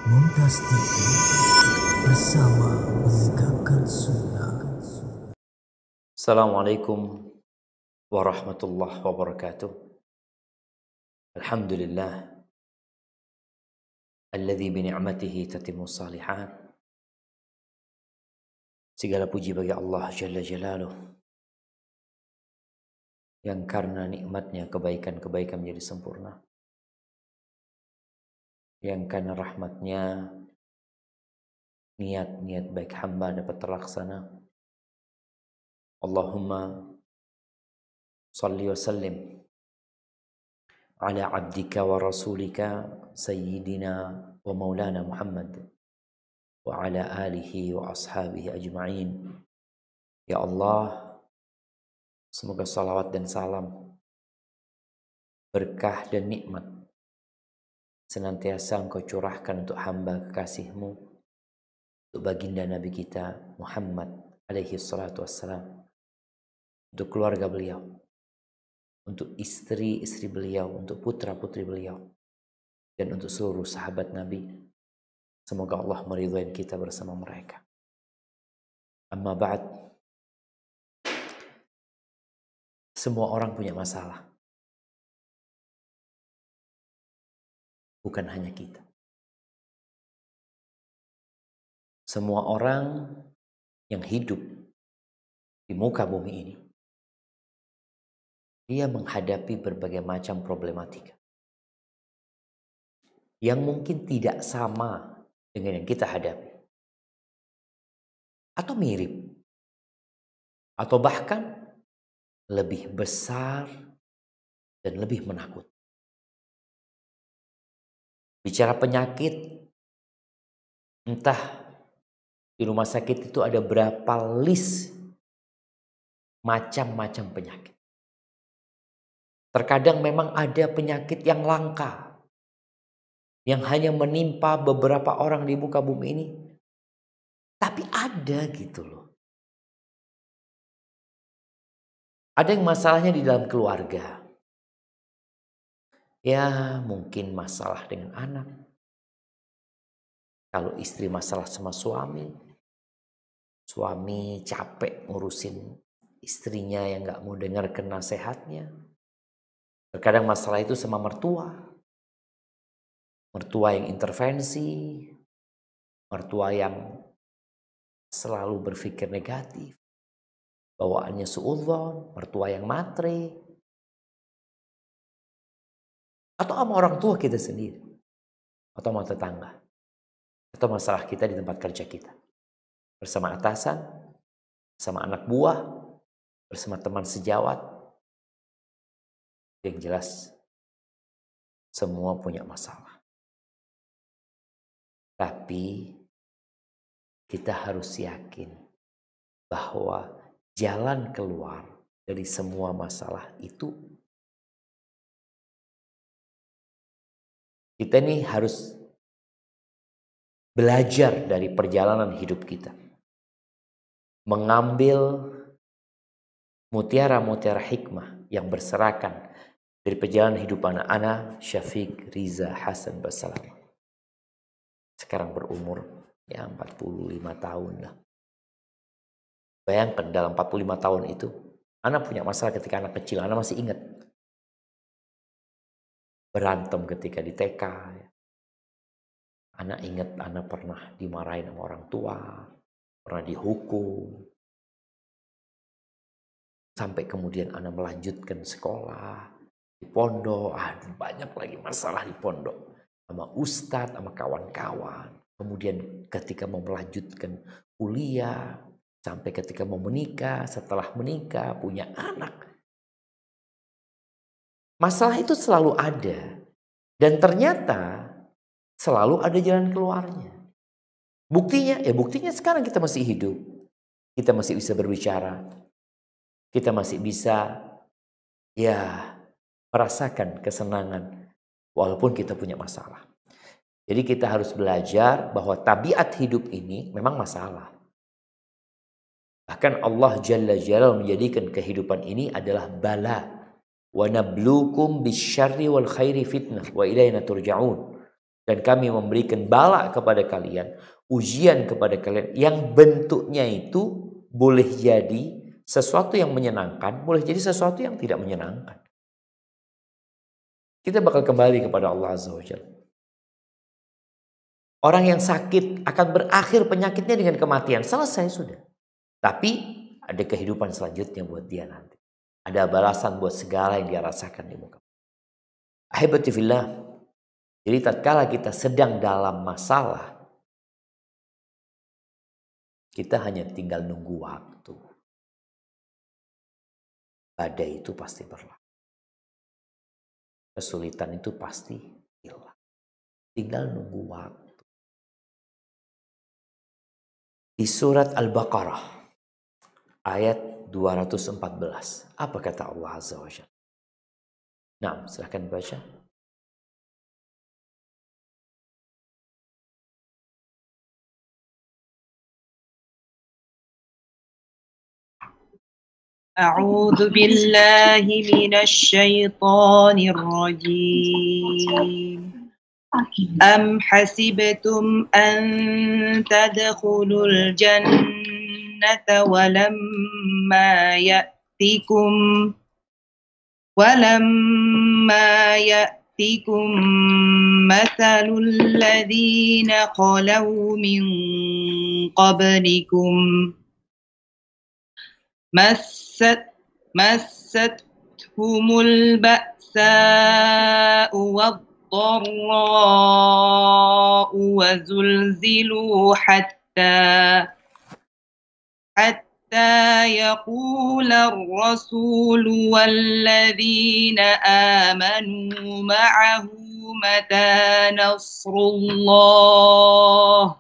Mumtaz TV bersama menegakkan sunnah. Assalamualaikum warahmatullahi wabarakatuh. Alhamdulillah alladzi bi ni'matihi tatimmu shalihat. Segala puji bagi Allah Jalla Jalaluh yang karena nikmatnya kebaikan-kebaikan menjadi sempurna, yang karena rahmatnya niat-niat baik hamba dapat terlaksana. Allahumma salli wa sallim ala abdika wa rasulika sayyidina wa maulana Muhammad wa ala alihi wa ashabihi ajma'in. Ya Allah, semoga salawat dan salam, berkah dan nikmat senantiasa Engkau curahkan untuk hamba kekasih-Mu, untuk baginda Nabi kita Muhammad alaihi salatu wassalam, untuk keluarga beliau, untuk istri-istri beliau, untuk putra-putri beliau, dan untuk seluruh sahabat Nabi. Semoga Allah meridhai kita bersama mereka. Amma ba'd. Semua orang punya masalah. Bukan hanya kita. Semua orang yang hidup di muka bumi ini, dia menghadapi berbagai macam problematika yang mungkin tidak sama dengan yang kita hadapi, atau mirip, atau bahkan lebih besar dan lebih menakutkan. Bicara penyakit, entah di rumah sakit itu ada berapa list macam-macam penyakit. Terkadang memang ada penyakit yang langka, yang hanya menimpa beberapa orang di muka bumi ini. Tapi ada gitu loh. Ada yang masalahnya di dalam keluarga. Ya mungkin masalah dengan anak. Kalau istri masalah sama suami. Suami capek ngurusin istrinya yang gak mau dengarkan nasihatnya. Terkadang masalah itu sama mertua. Mertua yang intervensi. Mertua yang selalu berpikir negatif. Bawaannya suudzon. Mertua yang matre. Atau sama orang tua kita sendiri. Atau sama tetangga. Atau masalah kita di tempat kerja kita. Bersama atasan, bersama anak buah, bersama teman sejawat. Yang jelas, semua punya masalah. Tapi kita harus yakin bahwa jalan keluar dari semua masalah itu, kita nih harus belajar dari perjalanan hidup kita. Mengambil mutiara-mutiara hikmah yang berserakan dari perjalanan hidup anak-anak Syafiq Riza Hasan Basalam. Sekarang berumur ya 45 tahun lah. Bayangkan dalam 45 tahun itu, anak punya masalah ketika anak kecil. Anak masih ingat. Berantem ketika di TK. Anak ingat anak pernah dimarahin sama orang tua. Pernah dihukum. Sampai kemudian anak melanjutkan sekolah. Di pondok. Banyak lagi masalah di pondok. Sama ustadz, sama kawan-kawan. Kemudian ketika mau melanjutkan kuliah. Sampai ketika mau menikah. Setelah menikah punya anak. Masalah itu selalu ada. Dan ternyata selalu ada jalan keluarnya. Buktinya sekarang kita masih hidup. Kita masih bisa berbicara. Kita masih bisa merasakan kesenangan walaupun kita punya masalah. Jadi kita harus belajar bahwa tabiat hidup ini memang masalah. Bahkan Allah Jalla Jalaluhu menjadikan kehidupan ini adalah bala. Wa nabluukum bisyarri wal khairi fitnah wa ilaina turja'un. Dan kami memberikan bala kepada kalian, ujian kepada kalian yang bentuknya itu boleh jadi sesuatu yang menyenangkan, boleh jadi sesuatu yang tidak menyenangkan. Kita bakal kembali kepada Allah Azza wa Jalla. Orang yang sakit akan berakhir penyakitnya dengan kematian. Selesai sudah. Tapi ada kehidupan selanjutnya buat dia nanti. Ada balasan buat segala yang dia rasakan di muka. Ahibati fillah. Jadi tatkala kita sedang dalam masalah, kita hanya tinggal nunggu waktu. Badai itu pasti berlalu. Kesulitan itu pasti hilang. Tinggal nunggu waktu. Di surat Al-Baqarah ayat 214. Apa kata Allah Azza wa Jalla? Nah, silahkan baca. أعوذ بالله من الشيطان الرجيم أم حسبتم أن تدخلوا الجنة ولما يأتكم مثل الذين خلوا من قبلكم مستهم البأساء والضراء وزلزلوا حتى يقول الرسول والذين آمنوا معه متى نصر الله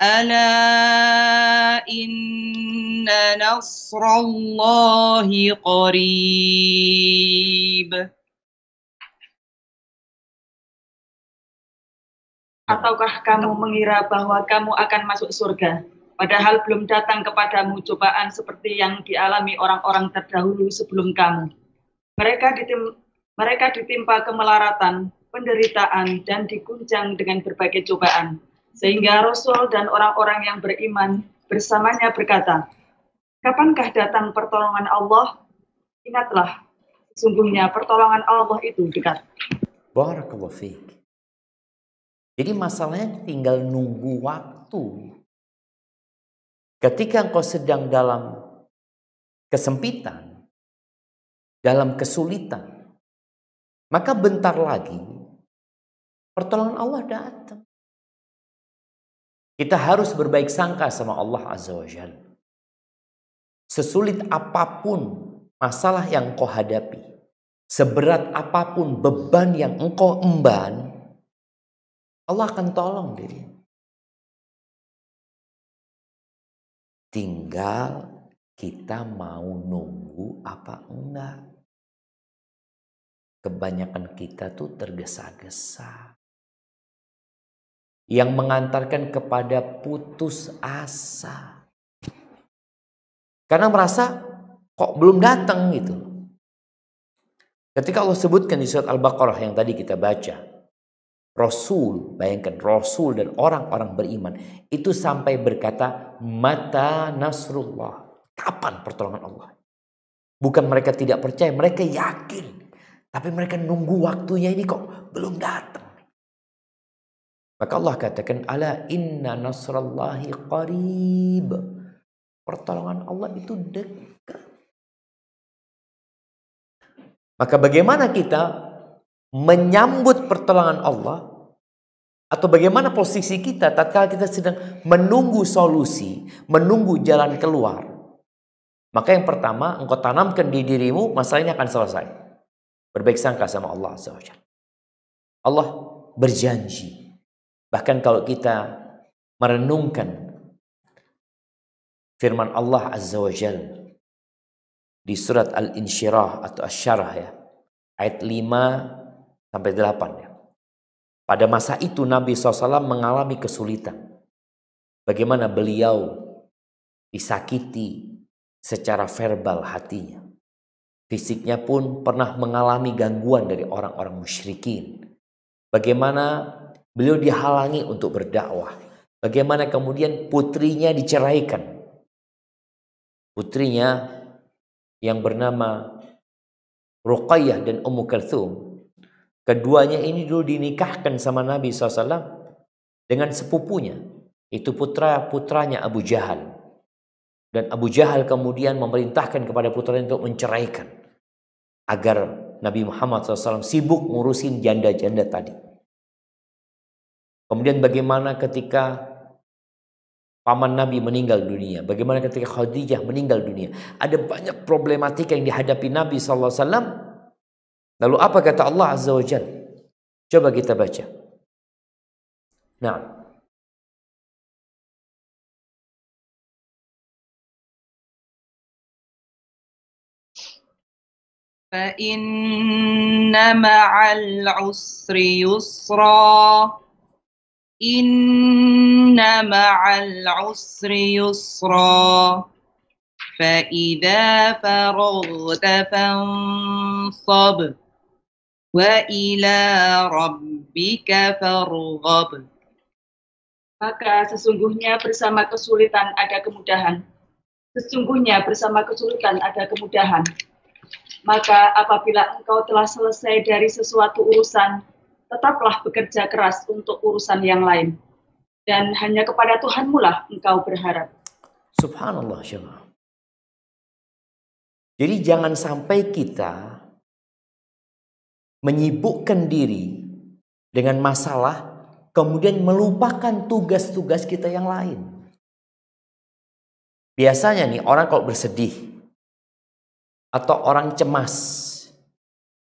ألا إن نصر الله قريب. Ataukah kamu mengira bahwa kamu akan masuk surga, padahal belum datang kepadamu cobaan seperti yang dialami orang-orang terdahulu sebelum kamu. Mereka ditimpa kemelaratan, penderitaan, dan diguncang dengan berbagai cobaan. Sehingga Rasul dan orang-orang yang beriman bersamanya berkata, kapankah datang pertolongan Allah? Ingatlah, sesungguhnya pertolongan Allah itu dekat. Barakallahu fiik. Jadi masalahnya tinggal nunggu waktu. Ketika engkau sedang dalam kesempitan, dalam kesulitan, maka bentar lagi pertolongan Allah datang. Kita harus berbaik sangka sama Allah Azza wa Jalla. Sesulit apapun masalah yang engkau hadapi, seberat apapun beban yang engkau emban, Allah akan tolong diri. Tinggal kita mau nunggu apa enggak. Kebanyakan kita tuh tergesa-gesa. Yang mengantarkan kepada putus asa. Karena merasa kok belum datang gitu. Ketika Allah sebutkan di surat Al-Baqarah yang tadi kita baca, Rasul, bayangkan Rasul dan orang-orang beriman itu sampai berkata, mata nasrullah, kapan pertolongan Allah? Bukan mereka tidak percaya, mereka yakin, tapi mereka nunggu waktunya ini kok belum datang. Maka Allah katakan, ala inna nasrallahi qarib, pertolongan Allah itu dekat. Maka bagaimana kita menyambut pertolongan Allah, atau bagaimana posisi kita tatkala kita sedang menunggu solusi, menunggu jalan keluar? Maka yang pertama, engkau tanamkan di dirimu, masalahnya akan selesai. Berbaik sangka sama Allah Azza wa Jalla. Allah berjanji. Bahkan kalau kita merenungkan firman Allah Azza wa Jalla di surat Al-Insyirah atau Asy-Syarah ya, ayat 5 sampai 8 ya. Pada masa itu Nabi SAW mengalami kesulitan. Bagaimana beliau disakiti secara verbal hatinya. Fisiknya pun pernah mengalami gangguan dari orang-orang musyrikin. Bagaimana Beliau dihalangi untuk berdakwah. Bagaimana kemudian putrinya diceraikan. Putrinya yang bernama Ruqayyah dan Ummu Kalthum. Keduanya ini dulu dinikahkan sama Nabi SAW dengan sepupunya. Itu putranya Abu Jahal. Dan Abu Jahal kemudian memerintahkan kepada putranya untuk menceraikan. Agar Nabi Muhammad SAW sibuk ngurusin janda-janda tadi. Kemudian bagaimana ketika paman Nabi meninggal dunia. Bagaimana ketika Khadijah meninggal dunia. Ada banyak problematika yang dihadapi Nabi SAW. Lalu apa kata Allah Azza wa Jalla? Coba kita baca. Nah. فَإِنَّ مَعَ الْعُسْرِ يُسْرًا إِنَّ مَعَ الْعُسْرِ يُسْرًا فَإِذَا فَرَغْتَ فَانصَبْ وَإِلَى رَبِّكَ فَارْغَب. Maka sesungguhnya bersama kesulitan ada kemudahan. Sesungguhnya bersama kesulitan ada kemudahan. Maka apabila engkau telah selesai dari sesuatu urusan, tetaplah bekerja keras untuk urusan yang lain. Dan hanya kepada Tuhanmu lah engkau berharap. Subhanallah, jemaah. Jadi jangan sampai kita menyibukkan diri dengan masalah, kemudian melupakan tugas-tugas kita yang lain. Biasanya nih orang kalau bersedih, atau orang cemas,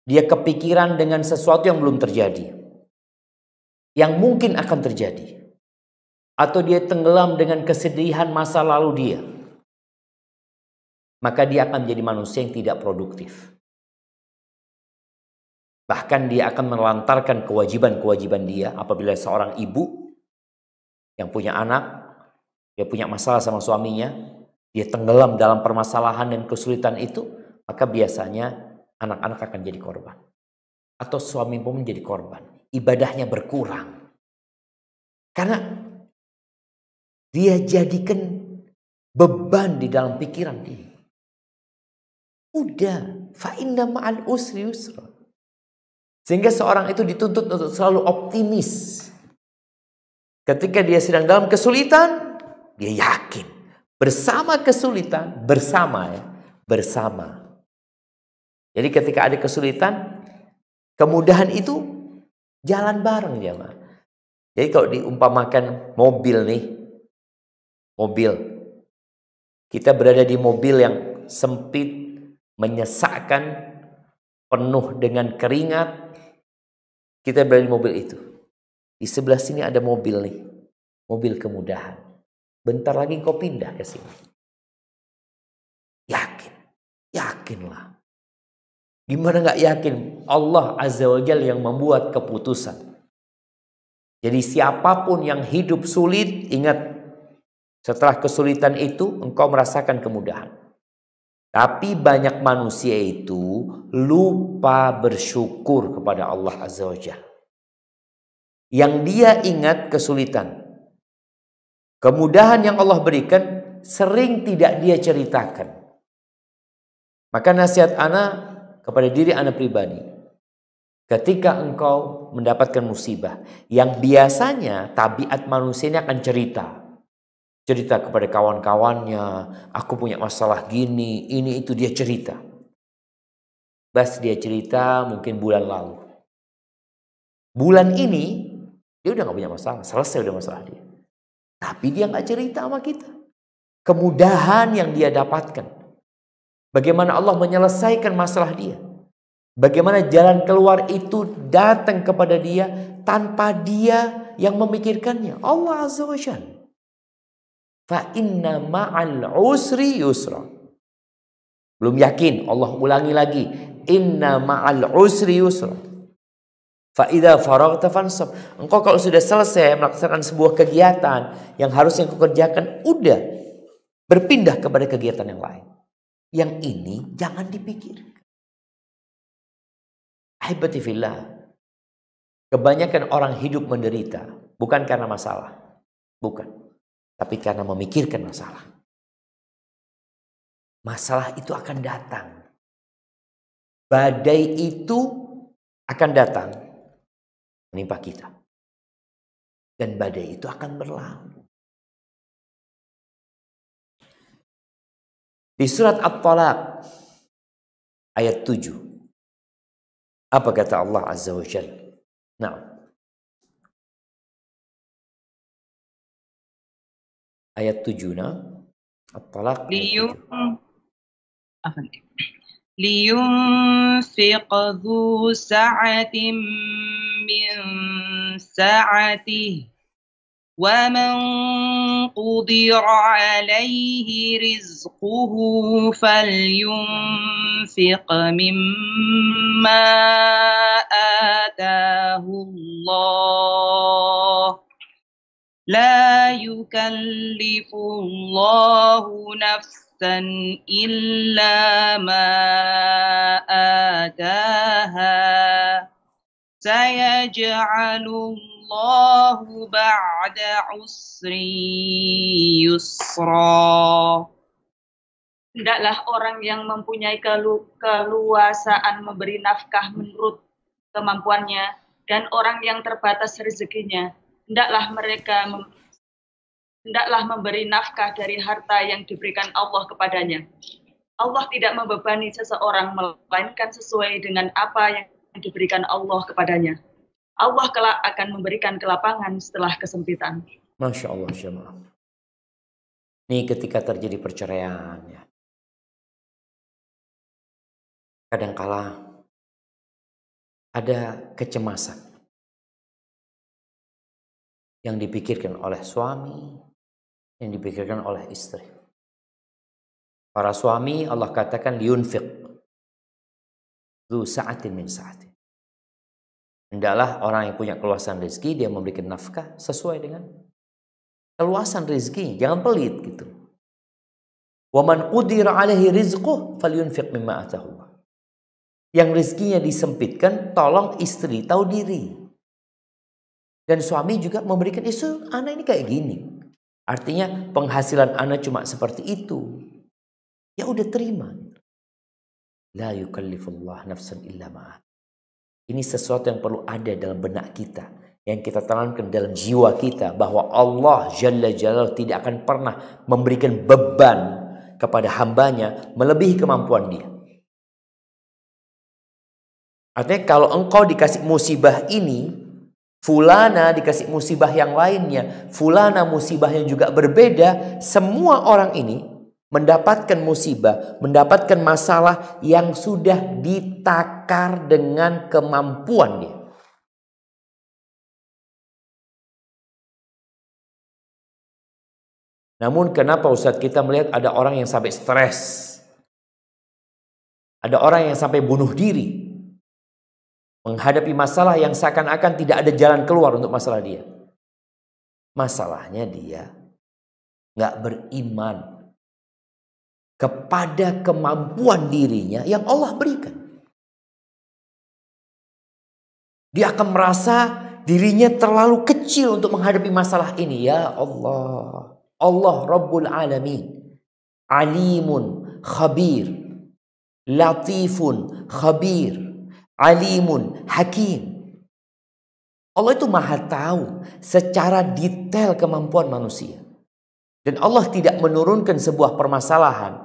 dia kepikiran dengan sesuatu yang belum terjadi, yang mungkin akan terjadi, atau dia tenggelam dengan kesedihan masa lalu dia, maka dia akan menjadi manusia yang tidak produktif. Bahkan dia akan melantarkan kewajiban-kewajiban dia. Apabila seorang ibu yang punya anak, dia punya masalah sama suaminya, dia tenggelam dalam permasalahan dan kesulitan itu, maka biasanya anak-anak akan jadi korban. Atau suami pun menjadi korban. Ibadahnya berkurang. Karena dia jadikan beban di dalam pikiran dia. Udah, fa inna ma'al usri yusra. Sehingga seorang itu dituntut untuk selalu optimis. Ketika dia sedang dalam kesulitan, dia yakin. Bersama kesulitan, bersama. Jadi ketika ada kesulitan, kemudahan itu jalan bareng jemaah. Jadi kalau diumpamakan mobil nih, mobil. Kita berada di mobil yang sempit, menyesakkan, penuh dengan keringat. Kita berada di mobil itu. Di sebelah sini ada mobil nih, mobil kemudahan. Bentar lagi kau pindah ke sini. Yakinlah. Gimana nggak yakin? Allah Azza wa Jalla yang membuat keputusan. Jadi siapapun yang hidup sulit, ingat, setelah kesulitan itu engkau merasakan kemudahan. Tapi banyak manusia itu lupa bersyukur kepada Allah Azza wa Jalla. Yang dia ingat kesulitan. Kemudahan yang Allah berikan sering tidak dia ceritakan. Maka nasihat ana kepada diri ana pribadi. Ketika engkau mendapatkan musibah, yang biasanya tabiat manusia ini akan cerita. Cerita kepada kawan-kawannya, aku punya masalah gini, ini itu dia cerita. Bas dia cerita mungkin bulan lalu. Bulan ini dia udah gak punya masalah, selesai udah masalah dia. Tapi dia gak cerita sama kita. Kemudahan yang dia dapatkan. Bagaimana Allah menyelesaikan masalah dia. Bagaimana jalan keluar itu datang kepada dia tanpa dia yang memikirkannya. Allah Azza wa Jalla. Fa inna ma'al usri yusra. Belum yakin, Allah ulangi lagi. Inna ma'al usri yusra. Fa idza faraghta fansab. Engkau kalau sudah selesai melaksanakan sebuah kegiatan yang harusnya engkau kerjakan, udah berpindah kepada kegiatan yang lain. Yang ini jangan dipikirkan. Ahibati fillah. Kebanyakan orang hidup menderita bukan karena masalah, bukan, tapi karena memikirkan masalah. Masalah itu akan datang. Badai itu akan datang menimpa kita. Dan badai itu akan berlalu. Di surat At-Talaq ayat 7. Apa kata Allah Azza wa Jalla? Nah. Ayat 7 nah. At-Talaq ayat 7. لينفق ذو سعة من سعته ومن قدر عليه رزقه فلينفق مما آتاه الله لا يكلف الله نفسا إلا ما آتاها سيجعل الله بعد عسر يسرا. Hendaklah orang yang mempunyai keluasaan memberi nafkah menurut kemampuannya, dan orang yang terbatas rezekinya, hendaklah memberi nafkah dari harta yang diberikan Allah kepadanya. Allah tidak membebani seseorang melainkan sesuai dengan apa yang diberikan Allah kepadanya. Allah kelak akan memberikan kelapangan setelah kesempitan. Masya Allah jemaah. Ini ketika terjadi perceraian ya. Kadangkala ada kecemasan yang dipikirkan oleh suami, yang dipikirkan oleh istri. Para suami Allah katakan liyunfiq dzu sa'atin min sa'ati. Hendaklah orang yang punya keluasan rezeki dia memberikan nafkah sesuai dengan keluasan rezeki, jangan pelit gitu. Wa man qudira alaihi rizquh falyunfiq mimma atahu Allah. Yang rezekinya disempitkan, tolong istri tahu diri. Dan suami juga memberikan isu, anak ini kayak gini. Artinya penghasilan anak cuma seperti itu. Ya udah terima. La yukallifullah nafsan illa ma'at. Ini sesuatu yang perlu ada dalam benak kita. Yang kita tanamkan dalam jiwa kita. Bahwa Allah Jalla Jalaluhu tidak akan pernah memberikan beban kepada hambanya melebihi kemampuan dia. Artinya kalau engkau dikasih musibah ini, fulana dikasih musibah yang lainnya, fulana musibahnya juga berbeda, semua orang ini mendapatkan musibah, mendapatkan masalah yang sudah ditakar dengan kemampuan dia. Namun kenapa Ustadz kita melihat ada orang yang sampai stres, ada orang yang sampai bunuh diri, menghadapi masalah yang seakan-akan tidak ada jalan keluar untuk masalah dia. Masalahnya dia nggak beriman kepada kemampuan dirinya yang Allah berikan. Dia akan merasa dirinya terlalu kecil untuk menghadapi masalah ini. Ya Allah, Allah Rabbul Alamin, Alimun Khabir, Latifun Khabir, Alimun Hakim. Allah itu maha tahu secara detail kemampuan manusia. Dan Allah tidak menurunkan sebuah permasalahan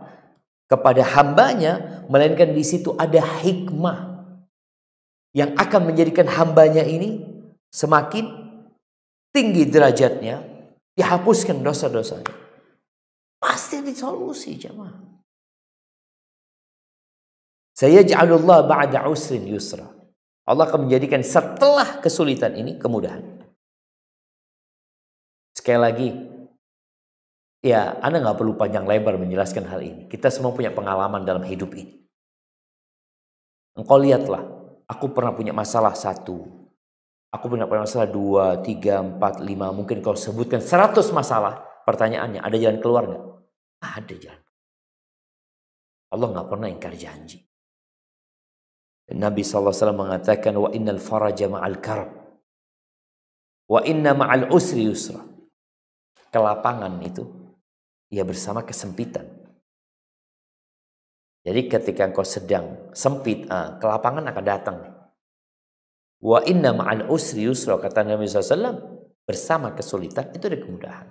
kepada hambanya, melainkan di situ ada hikmah yang akan menjadikan hambanya ini semakin tinggi derajatnya, dihapuskan dosa-dosanya. Pasti ada solusi jemaah. Sayaj'alullah ba'da usrin yusra. Allah akan menjadikan setelah kesulitan ini kemudahan. Sekali lagi, ya Anda nggak perlu panjang lebar menjelaskan hal ini. Kita semua punya pengalaman dalam hidup ini. Engkau lihatlah, aku pernah punya masalah 1. Aku punya masalah 2, 3, 4, 5. Mungkin kalau sebutkan 100 masalah. Pertanyaannya, ada jalan keluar nggak? Ada jalan. Allah nggak pernah ingkar janji. Nabi SAW mengatakan wa innal faraja ma'al karb. Wa inna ma'al usri yusra. Kelapangan itu ya bersama kesempitan. Jadi ketika engkau sedang sempit, kelapangan akan datang. Wa inna ma'al usri yusra, kata Nabi SAW, bersama kesulitan itu ada kemudahan.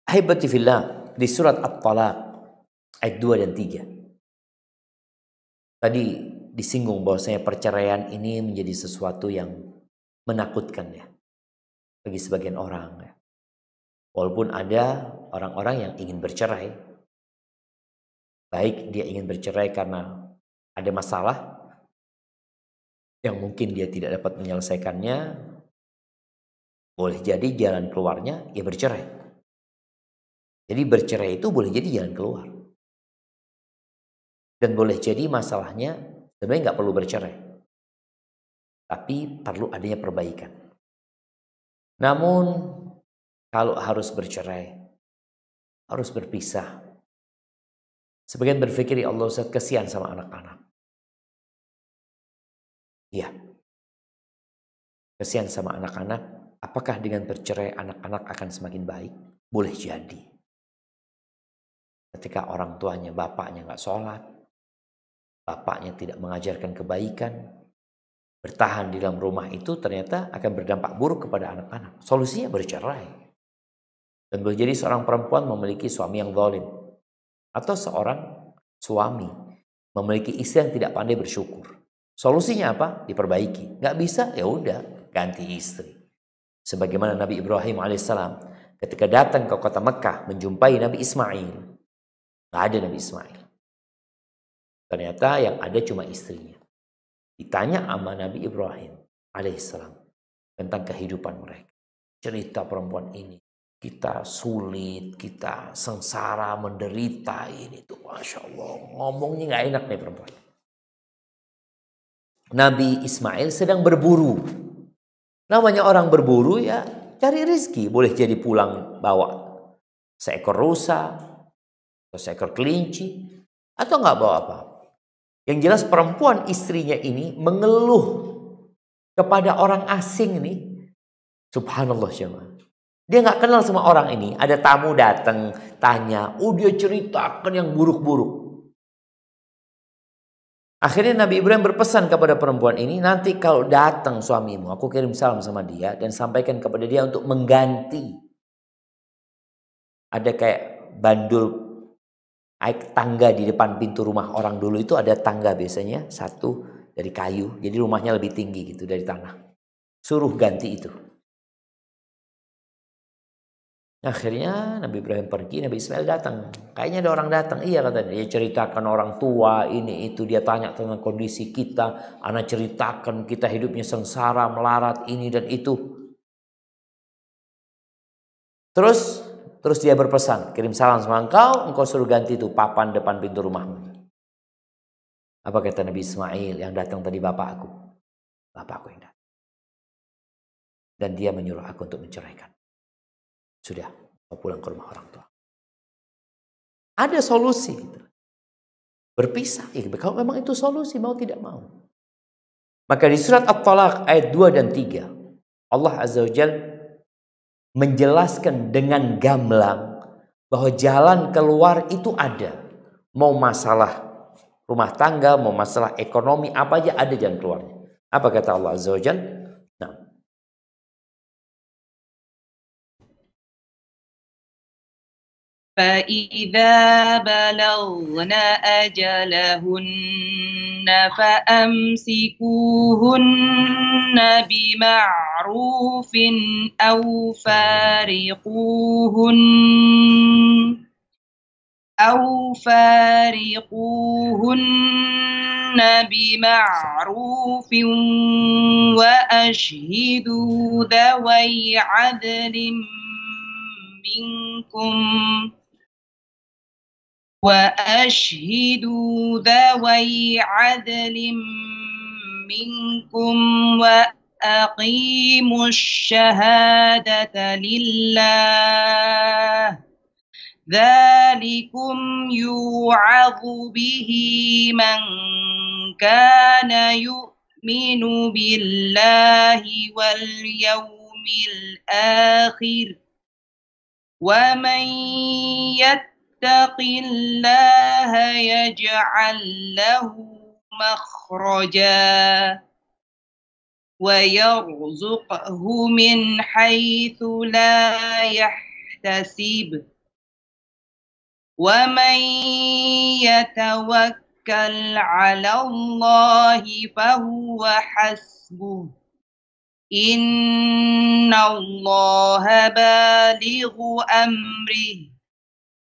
Ahibati fillah, di surat At-Talaq ayat 2 dan 3. Tadi disinggung bahwasanya perceraian ini menjadi sesuatu yang menakutkan ya bagi sebagian orang ya. Walaupun ada orang-orang yang ingin bercerai, baik dia ingin bercerai karena ada masalah yang mungkin dia tidak dapat menyelesaikannya, boleh jadi jalan keluarnya ya bercerai. Jadi bercerai itu boleh jadi jalan keluar. Dan boleh jadi masalahnya sebenarnya nggak perlu bercerai, tapi perlu adanya perbaikan. Namun kalau harus bercerai, harus berpisah, sebagian berpikir, ya Allah Ustaz, kasihan sama anak-anak. Iya, kasihan sama anak-anak. Apakah dengan bercerai anak-anak akan semakin baik? Boleh jadi. Ketika orang tuanya, bapaknya nggak sholat, bapaknya tidak mengajarkan kebaikan, bertahan di dalam rumah itu ternyata akan berdampak buruk kepada anak-anak. Solusinya bercerai. Dan boleh jadi seorang perempuan memiliki suami yang zalim, atau seorang suami memiliki istri yang tidak pandai bersyukur. Solusinya apa? Diperbaiki. Nggak bisa, ya udah ganti istri. Sebagaimana Nabi Ibrahim alaihissalam ketika datang ke kota Mekah menjumpai Nabi Ismail, nggak ada Nabi Ismail. Ternyata yang ada cuma istrinya. Ditanya sama Nabi Ibrahim alaihissalam tentang kehidupan mereka. Cerita perempuan ini, kita sulit, kita sengsara, menderita, ini tuh Masya Allah. Ngomongnya nggak enak nih perempuan. Nabi Ismail sedang berburu. Namanya orang berburu ya cari rezeki. Boleh jadi pulang bawa seekor rusa, atau seekor kelinci, atau nggak bawa apa-apa. Yang jelas perempuan istrinya ini mengeluh kepada orang asing nih. Subhanallah jemaah. Dia nggak kenal sama orang ini. Ada tamu datang, tanya. Dia ceritakan yang buruk-buruk. Akhirnya Nabi Ibrahim berpesan kepada perempuan ini, nanti kalau datang suamimu, aku kirim salam sama dia dan sampaikan kepada dia untuk mengganti. Ada kayak bandul tangga di depan pintu rumah orang dulu itu, ada tangga biasanya satu dari kayu. Jadi rumahnya lebih tinggi gitu dari tanah. Suruh ganti itu. Akhirnya Nabi Ibrahim pergi, Nabi Ismail datang. Kayaknya ada orang datang. Iya kata dia, ceritakan orang tua ini itu. Dia tanya tentang kondisi kita. Anak ceritakan kita hidupnya sengsara, melarat ini dan itu. Terus dia berpesan, kirim salam sama engkau suruh ganti itu papan depan pintu rumahmu. Apa kata Nabi Ismail yang datang tadi? Bapakku yang datang. Dan dia menyuruh aku untuk menceraikan. Sudah, mau pulang ke rumah orang tua. Ada solusi. Berpisah. Kalau memang itu solusi, mau tidak mau. Maka di surat At-Talaq ayat 2 dan 3. Allah Azza wa Jalla menjelaskan dengan gamblang bahwa jalan keluar itu ada. Mau masalah rumah tangga, mau masalah ekonomi, apa aja ada jalan keluarnya. Apa kata Allah Azza wa Jalla? فإذا بلغن أجلهن فأمسكوهن بمعروف أو فارقوهن بمعروف وأشهدوا ذوي عدل منكم وأقيموا الشهادة لله ذلكم يوعظ به من كان يؤمن يؤمن بالله واليوم الآخر ومن يتق الله يجعل له مخرجا ويرزقه من حيث لا يحتسب ومن يتوكل على الله فهو حسبه إن الله بالغ أمره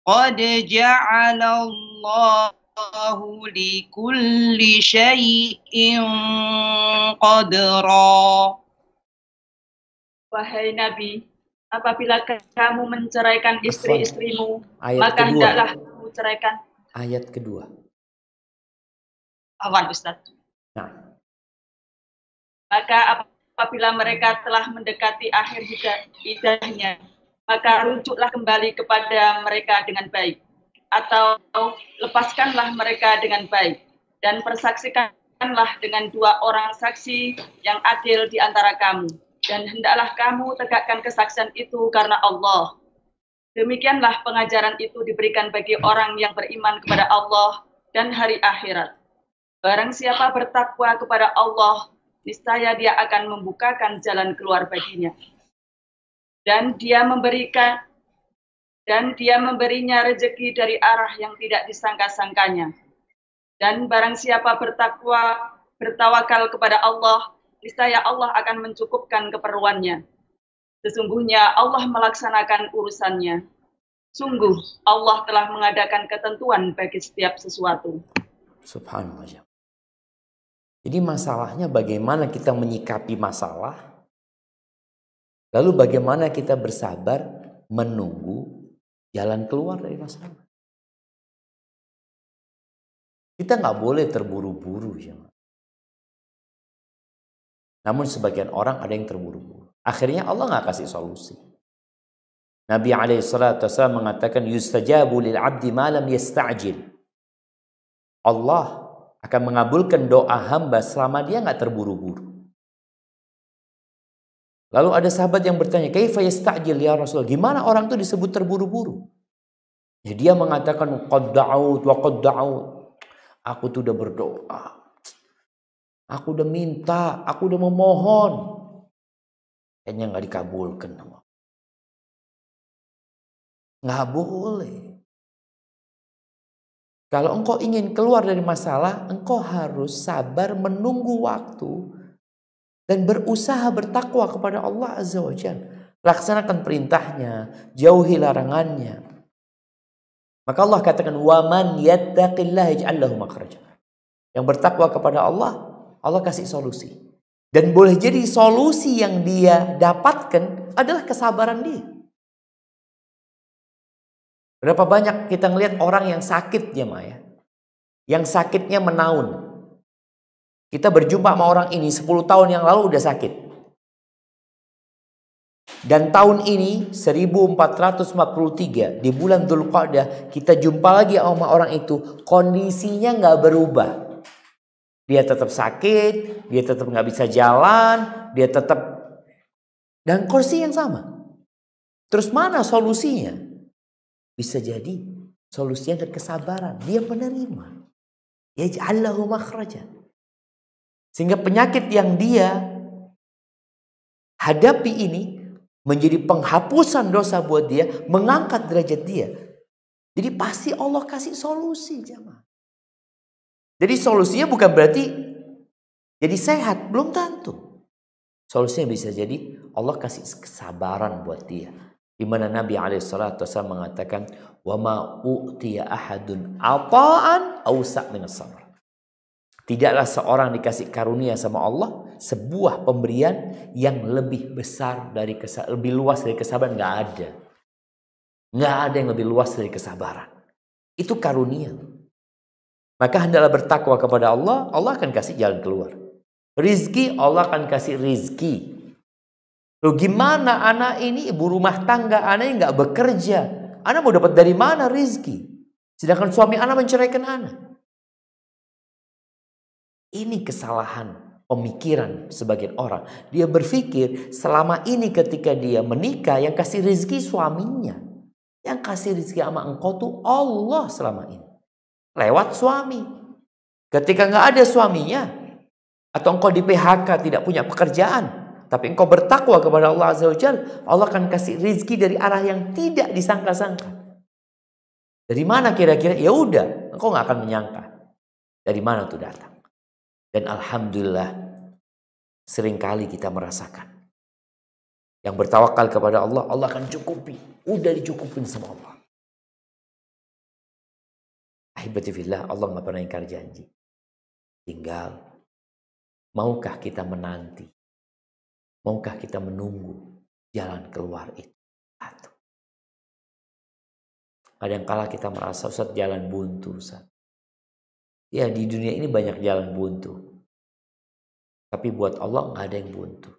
قد جعل الله لكل شيء قدرا. Wahai Nabi, apabila kamu menceraikan istri-istrimu, Ayat maka kedua. hendaklah kamu ceraikan. Ayat kedua. Awan Ustaz. Nah, Maka apabila mereka telah mendekati akhir iddahnya, maka rujuklah kembali kepada mereka dengan baik, atau lepaskanlah mereka dengan baik, dan persaksikanlah dengan 2 orang saksi yang adil di antara kamu, dan hendaklah kamu tegakkan kesaksian itu karena Allah. Demikianlah pengajaran itu diberikan bagi orang yang beriman kepada Allah dan hari akhirat. Barang siapa bertakwa kepada Allah, niscaya dia akan membukakan jalan keluar baginya. Dan dia memberinya rezeki dari arah yang tidak disangka-sangkanya. Dan barang siapa bertawakal kepada Allah, niscaya Allah akan mencukupkan keperluannya. Sesungguhnya Allah melaksanakan urusannya. Sungguh Allah telah mengadakan ketentuan bagi setiap sesuatu. subhanallah. Jadi masalahnya bagaimana kita menyikapi masalah, lalu bagaimana kita bersabar menunggu jalan keluar dari masalah. Kita nggak boleh terburu-buru, ya. Namun sebagian orang ada yang terburu-buru. Akhirnya Allah nggak kasih solusi. Nabi SAW mengatakan, yustajabu lil abdi ma lam yasta'jil. Allah akan mengabulkan doa hamba selama dia nggak terburu-buru. Lalu ada sahabat yang bertanya, kaifa yasta'jil ya Rasul? Gimana orang itu disebut terburu-buru? Ya, dia mengatakan qad da'aut wa qad da'aut. Aku tuh udah berdoa. Aku udah minta, aku udah memohon. Kayaknya nggak dikabulkan. Nggak boleh. Kalau engkau ingin keluar dari masalah, engkau harus sabar menunggu waktu dan berusaha bertakwa kepada Allah Azza wa Jalla. Laksanakan perintahnya, jauhi larangannya. Maka Allah katakan, wa man yattaqillaha yaj'al lahu makhraja. Yang bertakwa kepada Allah, Allah kasih solusi. Dan boleh jadi solusi yang dia dapatkan adalah kesabaran dia. Berapa banyak kita ngelihat orang yang sakit, jemaah ya, yang sakitnya menaun. Kita berjumpa sama orang ini 10 tahun yang lalu udah sakit. Dan tahun ini 1443 di bulan Dzulqa'dah kita jumpa lagi sama orang itu, kondisinya nggak berubah. Dia tetap sakit, dia tetap nggak bisa jalan, dia tetap dan kondisi yang sama. Terus mana solusinya? Bisa jadi solusinya dan kesabaran. Dia menerima. Yaj'al lahu makhraja. Sehingga penyakit yang dia hadapi ini menjadi penghapusan dosa buat dia, mengangkat derajat dia. Jadi pasti Allah kasih solusi, jemaah. Jadi solusinya bukan berarti jadi sehat, belum tentu. Solusinya bisa jadi Allah kasih kesabaran buat dia. Di mana Nabi SAW mengatakan, wa ma u'tiya ahadun ata'an awsa' minas sabr. Tidaklah seorang dikasih karunia sama Allah sebuah pemberian yang lebih besar dari lebih luas dari kesabaran. Nggak ada. Nggak ada yang lebih luas dari kesabaran. Itu karunia. Maka hendaklah bertakwa kepada Allah, Allah akan kasih jalan keluar. Rizki, Allah akan kasih rizki. Loh, gimana anak ini ibu rumah tangga, anaknya nggak bekerja, anak mau dapat dari mana rizki? Sedangkan suami anak menceraikan anak. Ini kesalahan pemikiran sebagian orang. Dia berpikir selama ini ketika dia menikah yang kasih rezeki suaminya. Yang kasih rezeki sama engkau tuh Allah selama ini. Lewat suami. Ketika nggak ada suaminya, atau engkau di PHK tidak punya pekerjaan, tapi engkau bertakwa kepada Allah Azza wa Jalla, Allah akan kasih rezeki dari arah yang tidak disangka-sangka. Dari mana kira-kira? Ya udah, engkau nggak akan menyangka dari mana tuh datang. Dan alhamdulillah seringkali kita merasakan yang bertawakal kepada Allah, Allah akan cukupi. Udah dicukupin sama Allah. Ahibati fillah, Allah nggak pernah ingkar janji. Tinggal maukah kita menanti? Maukah kita menunggu jalan keluar itu? Kadangkala kita merasa, Ustaz, jalan buntu, Ustaz. Ya, di dunia ini banyak jalan buntu. Tapi buat Allah nggak ada yang buntu.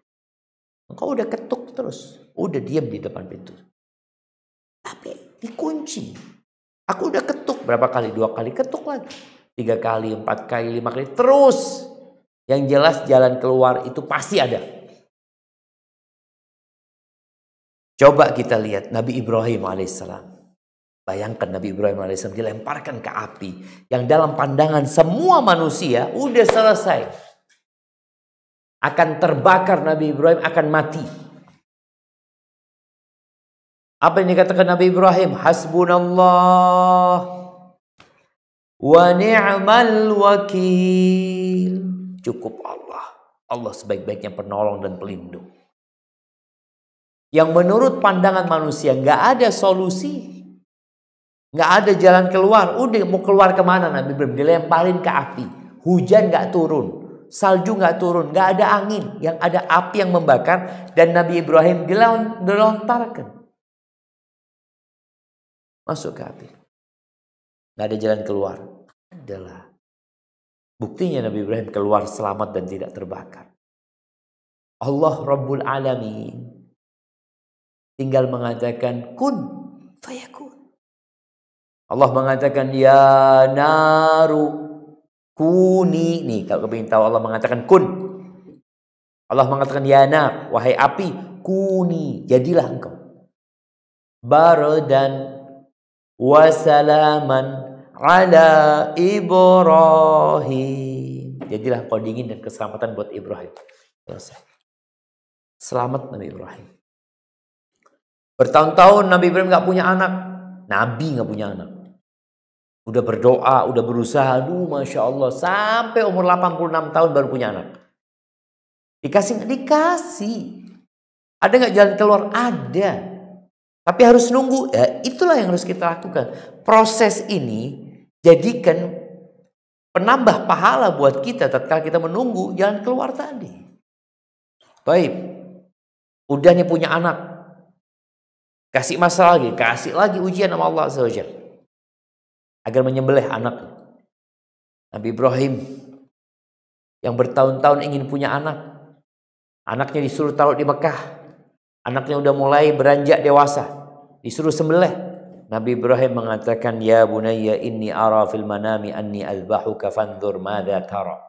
Engkau udah ketuk terus, udah diam di depan pintu. Tapi dikunci. Aku udah ketuk berapa kali? 2 kali, ketuk lagi. 3 kali, 4 kali, 5 kali, terus. Yang jelas jalan keluar itu pasti ada. Coba kita lihat Nabi Ibrahim alaihissalam. Bayangkan Nabi Ibrahim alaihissalam dilemparkan ke api. Yang dalam pandangan semua manusia udah selesai. Akan terbakar Nabi Ibrahim, akan mati. Apa yang dikatakan Nabi Ibrahim? Hasbunallah wa ni'mal wakil. Cukup Allah. Allah sebaik-baiknya penolong dan pelindung. Yang menurut pandangan manusia nggak ada solusi. Nggak ada jalan keluar. Udah mau keluar kemana Nabi Ibrahim? Dilemparin ke api. Hujan nggak turun. Salju nggak turun. Nggak ada angin. Yang ada api yang membakar. Dan Nabi Ibrahim dilontarkan. Masuk ke api. Nggak ada jalan keluar. Adalah. Buktinya Nabi Ibrahim keluar selamat dan tidak terbakar. Allah Rabbul Alamin tinggal mengatakan kun fayakun. Allah mengatakan ya naru kuni. Nih kalau kepingin tahu Allah mengatakan kun. Allah mengatakan ya nar, wahai api, kuni, jadilah engkau. Baradan wasalaman ala Ibrahim. Jadilah engkau dingin dan keselamatan buat Ibrahim. Selesai. Selamat Nabi Ibrahim. Bertahun-tahun Nabi Ibrahim gak punya anak. Nabi gak punya anak. Udah berdoa, udah berusaha. Aduh Masya Allah. Sampai umur 86 tahun baru punya anak. Dikasih gak? Dikasih. Ada gak jalan keluar? Ada. Tapi harus nunggu. Ya, itulah yang harus kita lakukan. Proses ini jadikan penambah pahala buat kita tatkala kita menunggu jalan keluar tadi. Baik. Udah nih punya anak. Kasih masalah lagi, kasih lagi ujian sama Allah Azza wa Jalla. Agar menyembelih anak. Nabi Ibrahim yang bertahun-tahun ingin punya anak. Anaknya disuruh taruh di Mekah. Anaknya udah mulai beranjak dewasa. Disuruh sembelih. Nabi Ibrahim mengatakan, ya bunayya inni ara fil manami anni azbahuka fanzur madza tara.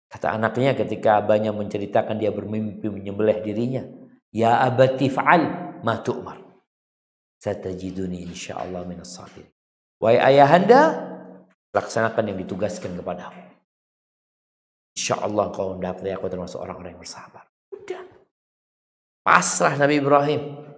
Kata anaknya ketika abahnya menceritakan dia bermimpi menyembelih dirinya. Ya abati fa'al ma tu'mar. Satajiduni insyaallah minas sabirin. Wahai ayahanda, laksanakan yang ditugaskan kepadamu. Insyaallah kau mendapat aku termasuk orang-orang yang bersabar. Udah. Pasrah Nabi Ibrahim.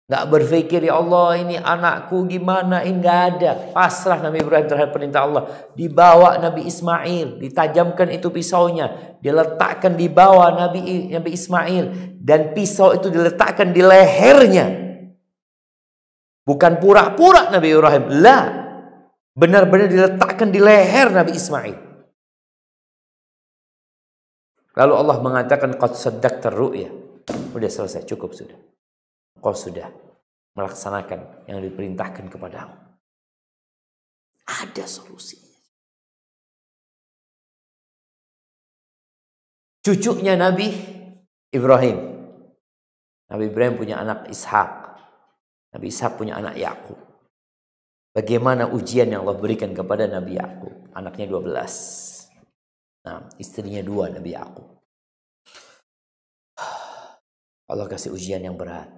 Gak berpikir ya Allah ini anakku gimana, ini gak ada. Pasrah Nabi Ibrahim terhadap perintah Allah. Dibawa Nabi Ismail, ditajamkan itu pisaunya, diletakkan di bawah Nabi Ismail, dan pisau itu diletakkan di lehernya. Bukan pura-pura Nabi Ibrahim, lah, benar-benar diletakkan di leher Nabi Ismail. Lalu Allah mengatakan qad saddaqta ru'ya. Udah selesai, cukup sudah. Kau sudah melaksanakan yang diperintahkan kepadamu. Ada solusinya. Cucunya Nabi Ibrahim. Nabi Ibrahim punya anak Ishak. Nabi Ishak punya anak Yakub. Bagaimana ujian yang Allah berikan kepada Nabi Yakub? Anaknya 12. Nah, istrinya 2 Nabi Yakub. Allah kasih ujian yang berat.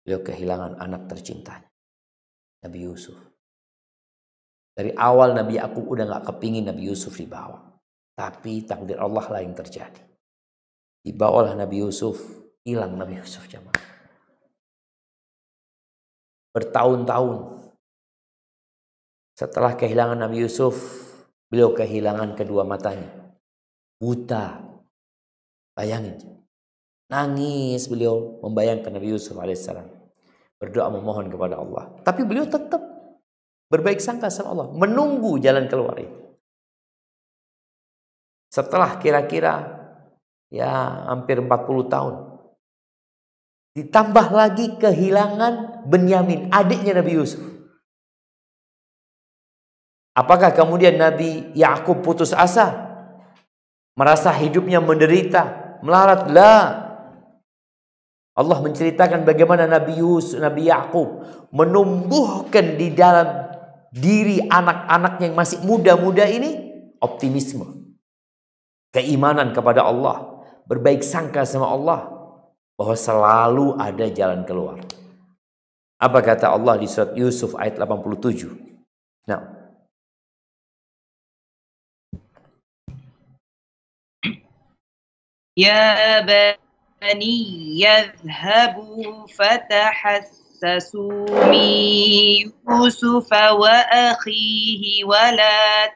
Beliau kehilangan anak tercintanya, Nabi Yusuf. Dari awal Nabi Yakub udah gak kepingin Nabi Yusuf dibawa. Tapi takdir Allah lah yang terjadi. Dibawalah Nabi Yusuf, hilang Nabi Yusuf jemaah. Bertahun-tahun setelah kehilangan Nabi Yusuf, beliau kehilangan kedua matanya. Buta. Bayangin. Nangis beliau membayangkan Nabi Yusuf alaihissalam. Berdoa memohon kepada Allah. Tapi beliau tetap berbaik sangka sama Allah. Menunggu jalan keluar itu. Setelah kira-kira ya hampir 40 tahun. Ditambah lagi kehilangan Benyamin, adiknya Nabi Yusuf. Apakah kemudian Nabi Yakub putus asa? Merasa hidupnya menderita, melarat? La. Allah menceritakan bagaimana Nabi Yakub menumbuhkan di dalam diri anak-anaknya yang masih muda-muda ini optimisme, keimanan kepada Allah, berbaik sangka sama Allah bahwa selalu ada jalan keluar. Apa kata Allah di surat Yusuf ayat 87? Nah, يا بني يذهبوا فتحسسوا من يوسف وأخيه ولا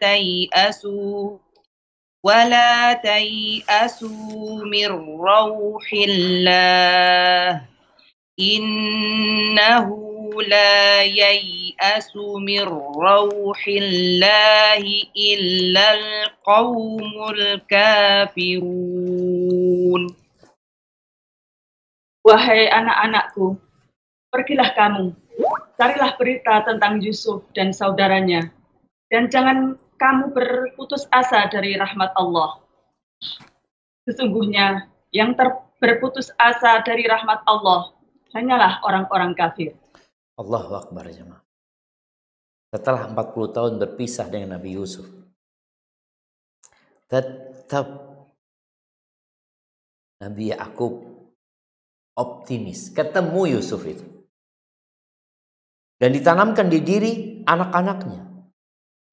تيأسوا من روح الله إنه لا ييأس من روح الله إلا القوم الكافرون. Wahai anak-anakku, pergilah kamu, carilah berita tentang Yusuf dan saudaranya, dan jangan kamu berputus asa dari rahmat Allah. Sesungguhnya yang berputus asa dari rahmat Allah hanyalah orang-orang kafir. Allahu Akbar jemaah. Setelah 40 tahun berpisah dengan Nabi Yusuf, tetap Nabi Yakub optimis ketemu Yusuf itu. Dan ditanamkan di diri anak-anaknya.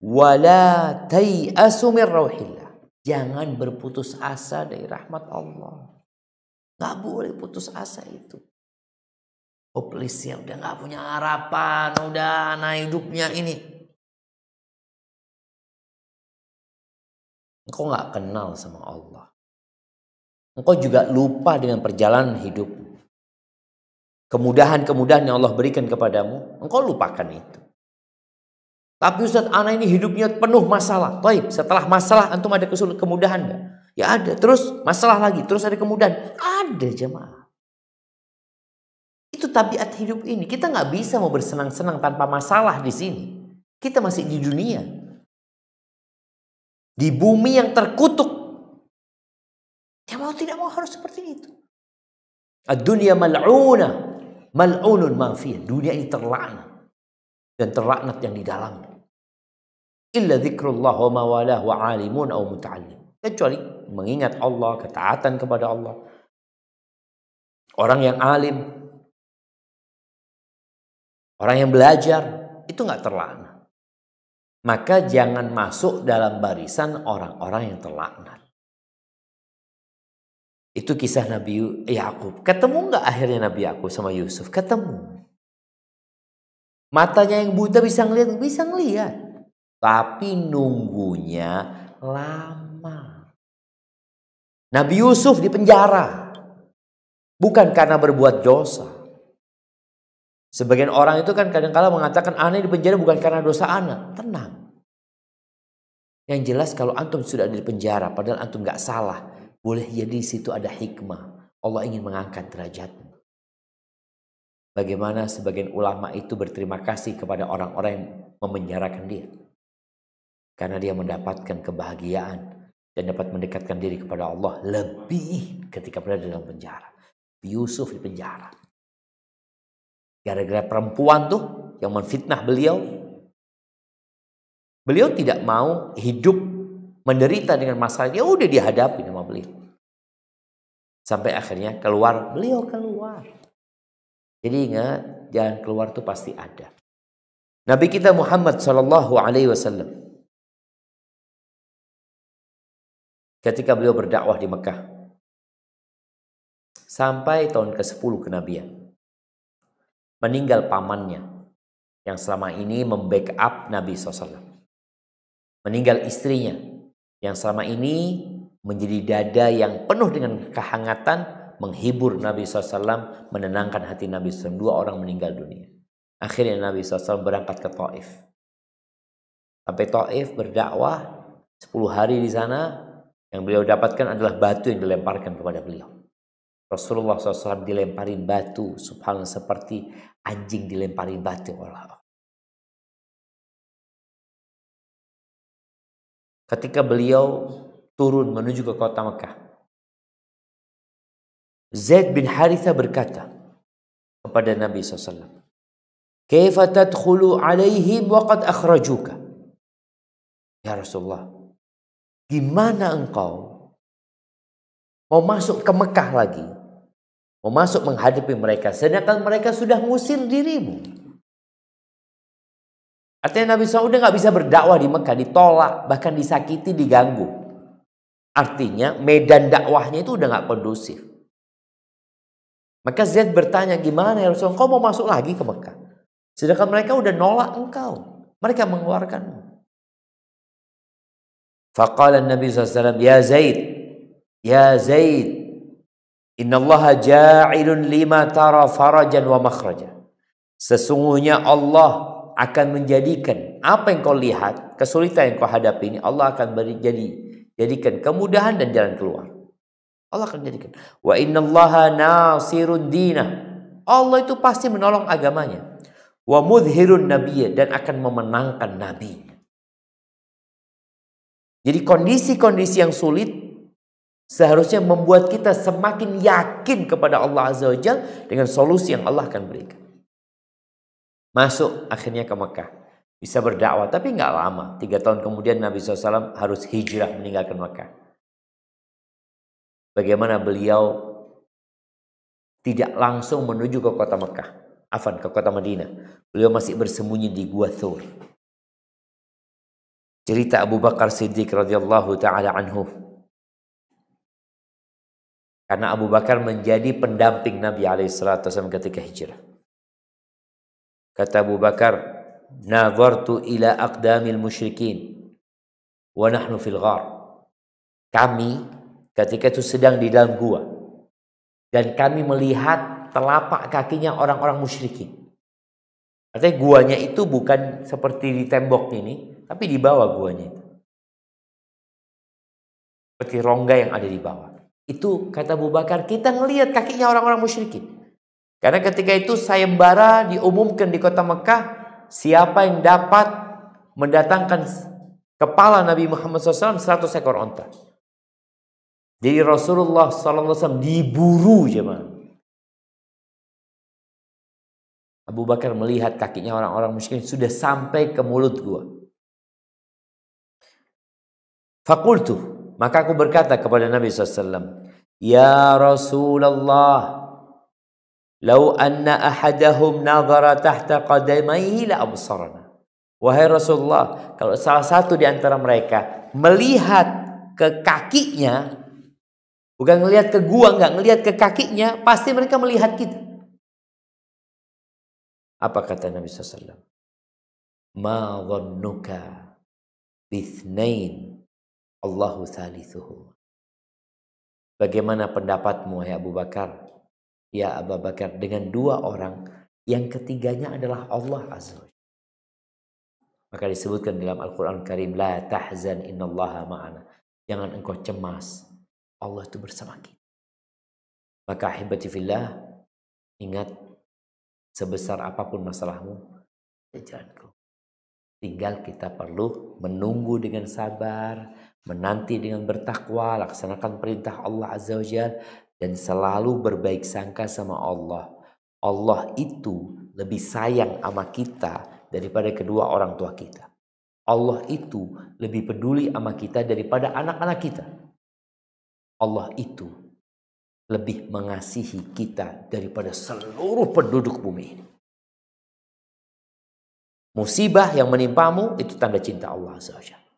Wala tai'asu min rauhillah. Jangan berputus asa dari rahmat Allah. Gak boleh putus asa itu. Hopeless ya, udah gak punya harapan, udah anak hidupnya ini. Engkau gak kenal sama Allah. Engkau juga lupa dengan perjalanan hidup. Kemudahan-kemudahan yang Allah berikan kepadamu, engkau lupakan itu. Tapi Ustaz, anak ini hidupnya penuh masalah. Baik, setelah masalah antum ada kemudahan gak? Ya ada. Terus masalah lagi, terus ada kemudahan. Ada jemaah. Itu tabiat hidup ini. Kita nggak bisa mau bersenang-senang tanpa masalah di sini. Kita masih di dunia, di bumi yang terkutuk. Ya mau tidak mau harus seperti itu. Ad-dunya mal'una, mal'unun ma fiha. Dunia ini terlaknat dan terlaknat yang di dalamnya. Illa dzikrullah wa mawalah wa alimun aw muta'allim. Kecuali mengingat Allah, ketaatan kepada Allah. Orang yang alim, orang yang belajar, itu nggak terlaknat. Maka jangan masuk dalam barisan orang-orang yang terlaknat. Itu kisah Nabi Yakub. Ketemu nggak akhirnya Nabi Yakub sama Yusuf? Ketemu. Matanya yang buta bisa ngelihat, bisa ngelihat. Tapi nunggunya lama. Nabi Yusuf di penjara. Bukan karena berbuat dosa. Sebagian orang itu kan kadang-kala mengatakan anak di penjara bukan karena dosa anak. Tenang. Yang jelas kalau antum sudah ada di penjara padahal antum gak salah, boleh jadi di situ ada hikmah. Allah ingin mengangkat derajatmu. Bagaimana sebagian ulama itu berterima kasih kepada orang-orang yang memenjarakan dia. Karena dia mendapatkan kebahagiaan dan dapat mendekatkan diri kepada Allah lebih ketika berada dalam penjara. Yusuf di penjara. Gara-gara perempuan tuh yang menfitnah beliau. Beliau tidak mau hidup menderita dengan masalah, ya udah dihadapi sama beliau. Sampai akhirnya beliau keluar. Jadi ingat, jalan keluar itu pasti ada. Nabi kita Muhammad sallallahu alaihi wasallam ketika beliau berdakwah di Mekah sampai tahun ke-10 kenabian, meninggal pamannya yang selama ini membackup Nabi SAW. Meninggal istrinya yang selama ini menjadi dada yang penuh dengan kehangatan, menghibur Nabi SAW, menenangkan hati Nabi SAW. 2 orang meninggal dunia. Akhirnya Nabi SAW berangkat ke Taif. Sampai Taif berdakwah 10 hari di sana. Yang beliau dapatkan adalah batu yang dilemparkan kepada beliau. Rasulullah SAW dilemparin batu, subhanallah, seperti anjing dilemparin batu. Ketika beliau turun menuju ke kota Mekah, Zaid bin Haritha berkata kepada Nabi SAW, "Kaifa tadkhulu alaihim wa qad akhrajuka?" Ya Rasulullah, gimana engkau mau masuk ke Mekah lagi, mau masuk menghadapi mereka, sedangkan mereka sudah ngusir dirimu? Artinya Nabi SAW udah gak bisa berdakwah di Mekah, ditolak, bahkan disakiti, diganggu. Artinya medan dakwahnya itu udah gak kondusif. Maka Zaid bertanya, gimana ya Rasulullah, engkau mau masuk lagi ke Mekah? Sedangkan mereka udah nolak engkau, mereka mengeluarkanmu. Faqala Nabi SAW, Ya Zaid, innallaha ja'ilun lima tara farajan wa makhraja. Sesungguhnya Allah akan menjadikan apa yang kau lihat, kesulitan yang kau hadapi ini, Allah akan jadikan kemudahan dan jalan keluar. Allah akan jadikan. Wa innallaha nasirun dinah. Allah itu pasti menolong agamanya. Wa mudhirun nabiyya, dan akan memenangkan nabi. Jadi kondisi-kondisi yang sulit seharusnya membuat kita semakin yakin kepada Allah Azza wa Jalla dengan solusi yang Allah akan berikan. Masuk akhirnya ke Mekah, bisa berdakwah, tapi nggak lama. 3 tahun kemudian Nabi SAW harus hijrah meninggalkan Mekah. Bagaimana beliau tidak langsung menuju ke kota Mekah, ke kota Madinah. Beliau masih bersembunyi di Gua Thur. Cerita Abu Bakar Siddiq radhiyallahu taala anhu. Karena Abu Bakar menjadi pendamping Nabi SAW ketika hijrah. Kata Abu Bakar, "Nazartu ila aqdamil musyrikin wa nahnu fil ghar." Kami ketika itu sedang di dalam gua dan kami melihat telapak kakinya orang-orang musyrikin. Artinya guanya itu bukan seperti di tembok ini, tapi di bawah guanya itu. Seperti rongga yang ada di bawah. Itu kata Abu Bakar, kita ngelihat kakinya orang-orang musyrikin. Karena ketika itu sayembara diumumkan di kota Mekah, siapa yang dapat mendatangkan kepala Nabi Muhammad SAW 100 ekor onta. Jadi Rasulullah SAW diburu jemaah. Abu Bakar melihat kakinya orang-orang musyrikin sudah sampai ke mulut gua. Faqultu, maka aku berkata kepada Nabi SAW, Ya Rasulullah, Lau anna ahadahum nazara tahta qadamaihi la absarana. Wahai Rasulullah, kalau salah satu di antara mereka melihat ke kakinya, bukan melihat ke gua, enggak, melihat ke kakinya, pasti mereka melihat kita. Apa kata Nabi SAW? Ma dhannuka bithnain Allahu thalithuhu. Bagaimana pendapatmu, wahai Abu Bakar? Ya Abu Bakar, dengan 2 orang yang ketiganya adalah Allah Azza wa Jalla. Maka disebutkan dalam Al-Quran Karim, La tahzan innallaha ma'ana. Jangan engkau cemas, Allah itu bersama kita. Maka ahibati fillah, ingat, sebesar apapun masalahmu, jalan keluar. Tinggal kita perlu menunggu dengan sabar, menanti dengan bertakwa, laksanakan perintah Allah Azza wa Jalla, dan selalu berbaik sangka sama Allah. Allah itu lebih sayang sama kita daripada kedua orang tua kita. Allah itu lebih peduli sama kita daripada anak-anak kita. Allah itu lebih mengasihi kita daripada seluruh penduduk bumi ini. Musibah yang menimpamu itu tanda cinta Allah Azza wa Jalla.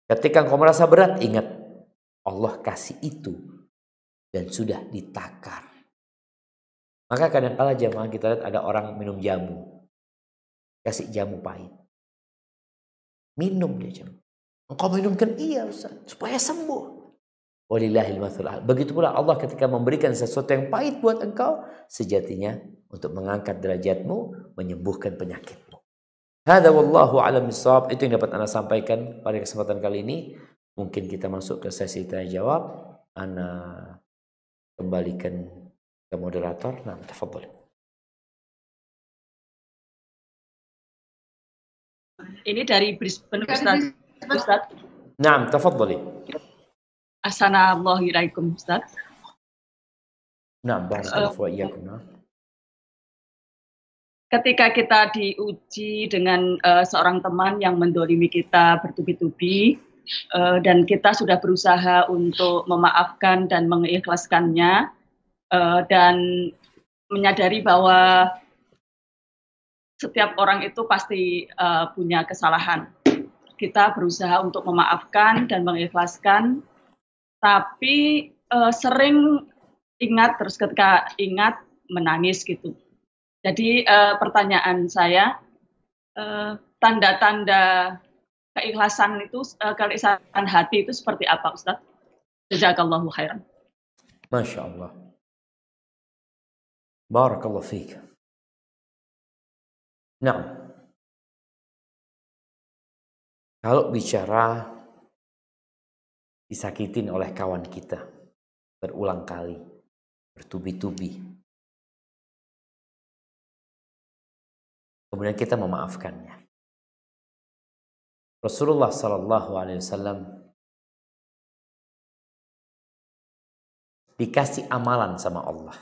Ketika engkau merasa berat, ingat Allah kasih itu dan sudah ditakar. Maka kadang-kala jamaah kita lihat ada orang minum jamu, kasih jamu pahit. Minum dia jamu. Engkau minumkan, iya Ustaz, supaya sembuh. Walillahil matsalul a'la. Begitu pula Allah ketika memberikan sesuatu yang pahit buat engkau, sejatinya untuk mengangkat derajatmu, menyembuhkan penyakitmu. Hadza wallahu a'lam bissawab. Itu yang dapat Ana sampaikan pada kesempatan kali ini. Mungkin kita masuk ke sesi tanya jawab. Ana kembalikan ke moderator. Nah, tafadhol. Ini dari Brisbane, Ustaz. Naam, tafadholi. Assalamualaikum, Ustaz. Naam, barakallahu wa iyyakum. Ketika kita diuji dengan seorang teman yang mendolimi kita bertubi-tubi, dan kita sudah berusaha untuk memaafkan dan mengikhlaskannya, dan menyadari bahwa setiap orang itu pasti punya kesalahan. Kita berusaha untuk memaafkan dan mengikhlaskan, tapi sering ingat, terus ketika ingat menangis gitu. Jadi pertanyaan saya, tanda-tanda keikhlasan itu, keikhlasan hati itu seperti apa, Ustaz? Jazakallahu khairan. Masya Allah. Barakallahu fiik. Nah, kalau bicara disakitin oleh kawan kita berulang kali, bertubi-tubi, kemudian kita memaafkannya. Rasulullah Sallallahu Alaihi Wasallam dikasih amalan sama Allah,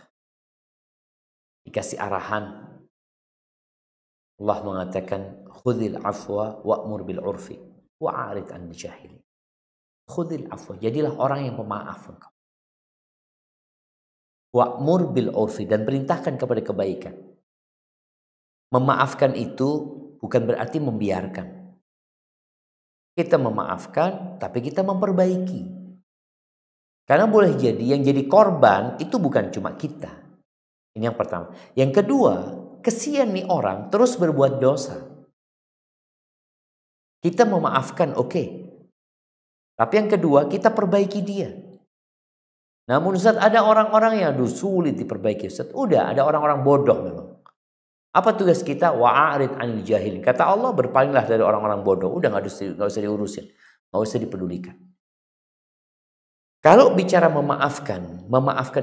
dikasih arahan. Allah mengatakan, khudhil afwa wa'mur bil urfi wa'arid an jahili. Khudhil afwa, jadilah orang yang pemaaf engkau. Wa'mur bil urfi, dan perintahkan kepada kebaikan. Memaafkan itu bukan berarti membiarkan. Kita memaafkan, tapi kita memperbaiki. Karena boleh jadi yang jadi korban itu bukan cuma kita. Ini yang pertama. Yang kedua, kesian nih orang terus berbuat dosa. Kita memaafkan, oke. Tapi yang kedua, kita perbaiki dia. Namun Ustaz, ada orang-orang yang sulit diperbaiki Ustaz. Udah, ada orang-orang bodoh memang. Apa tugas kita? Wa'arid anil jahilin. Kata Allah, berpalinglah dari orang-orang bodoh. Udah gak usah diurusin, gak usah dipedulikan. Kalau bicara memaafkan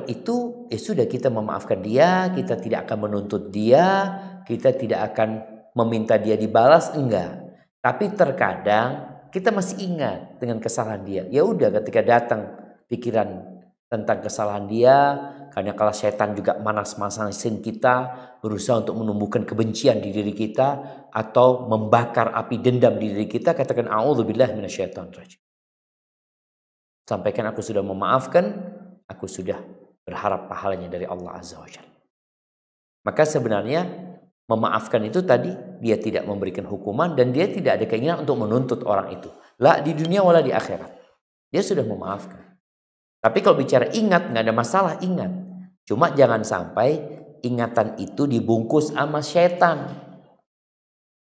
itu, ya sudah, kita memaafkan dia, kita tidak akan menuntut dia, kita tidak akan meminta dia dibalas, enggak. Tapi terkadang kita masih ingat dengan kesalahan dia. Ya udah, ketika datang pikiran tentang kesalahan dia, karena kalau setan juga manas-manasin kita, berusaha untuk menumbuhkan kebencian di diri kita, atau membakar api dendam di diri kita, katakan a'udzubillahi minasyaitonir rajim. Sampaikan, aku sudah memaafkan, aku sudah berharap pahalanya dari Allah Azza wa Jalla. Maka sebenarnya memaafkan itu tadi, dia tidak memberikan hukuman dan dia tidak ada keinginan untuk menuntut orang itu. La di dunia wala di akhirat. Dia sudah memaafkan. Tapi kalau bicara ingat, nggak ada masalah, ingat. Cuma jangan sampai ingatan itu dibungkus sama setan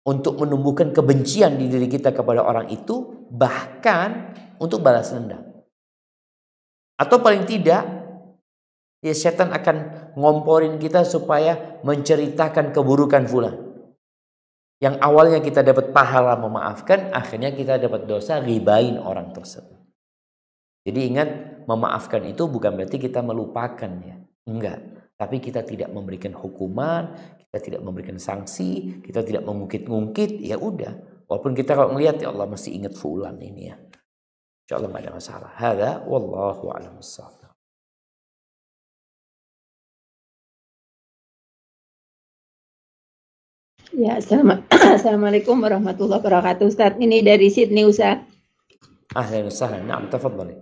untuk menumbuhkan kebencian di diri kita kepada orang itu, bahkan untuk balas dendam. Atau paling tidak, ya setan akan ngomporin kita supaya menceritakan keburukan fulan. Yang awalnya kita dapat pahala memaafkan, akhirnya kita dapat dosa ghibain orang tersebut. Jadi ingat, memaafkan itu bukan berarti kita melupakan ya. Enggak. Tapi kita tidak memberikan hukuman, kita tidak memberikan sanksi, kita tidak mengungkit-ungkit, ya udah. Walaupun kita kalau melihat, ya Allah masih ingat fulan ini ya. InsyaAllah nggak ada masalah. Hadza wallahu a'lam bissawab. Ya, Assalamualaikum warahmatullahi wabarakatuh, Ustaz. Ini dari Sydney, Ustaz. Ahlan wa sahlan. Na'am, tafadhali.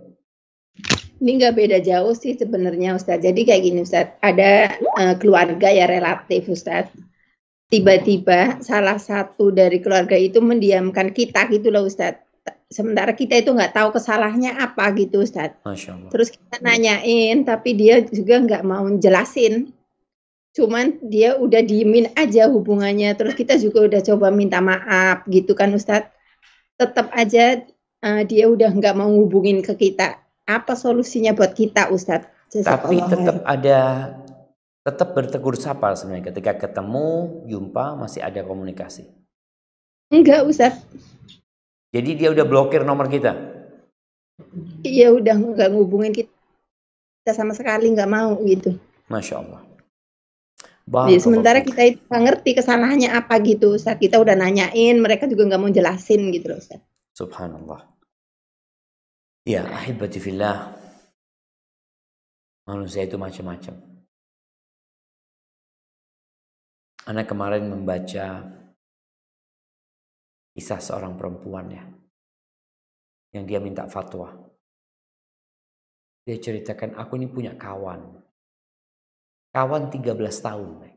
Ini nggak beda jauh sih sebenarnya, Ustaz. Jadi kayak gini, Ustaz. Ada keluarga ya relatif, Ustaz. Tiba-tiba salah satu dari keluarga itu mendiamkan kita gitu loh, Ustaz. Sementara kita itu nggak tahu kesalahannya apa gitu, Ustaz. Masya Allah. Terus kita nanyain, tapi dia juga nggak mau jelasin. Cuman dia udah diemin aja hubungannya. Terus kita juga udah coba minta maaf gitu kan, Ustaz. Tetap aja dia udah nggak mau hubungin ke kita. Apa solusinya buat kita, Ustaz? Tapi tetap bertegur sapa sebenarnya ketika ketemu, jumpa, masih ada komunikasi. Enggak, Ustaz. Jadi dia udah blokir nomor kita? Iya, udah nggak ngubungin kita sama sekali, nggak mau gitu. Masya Allah. Jadi, sementara kita itu nggak ngerti kesalahannya apa gitu, Ustaz. Kita udah nanyain, mereka juga nggak mau jelasin gitu loh, Ustaz. Subhanallah. Ya, ahibati fillah. Manusia itu macam-macam. Anak kemarin membaca kisah seorang perempuan ya, yang dia minta fatwa. Dia ceritakan, aku ini punya kawan 13 tahun.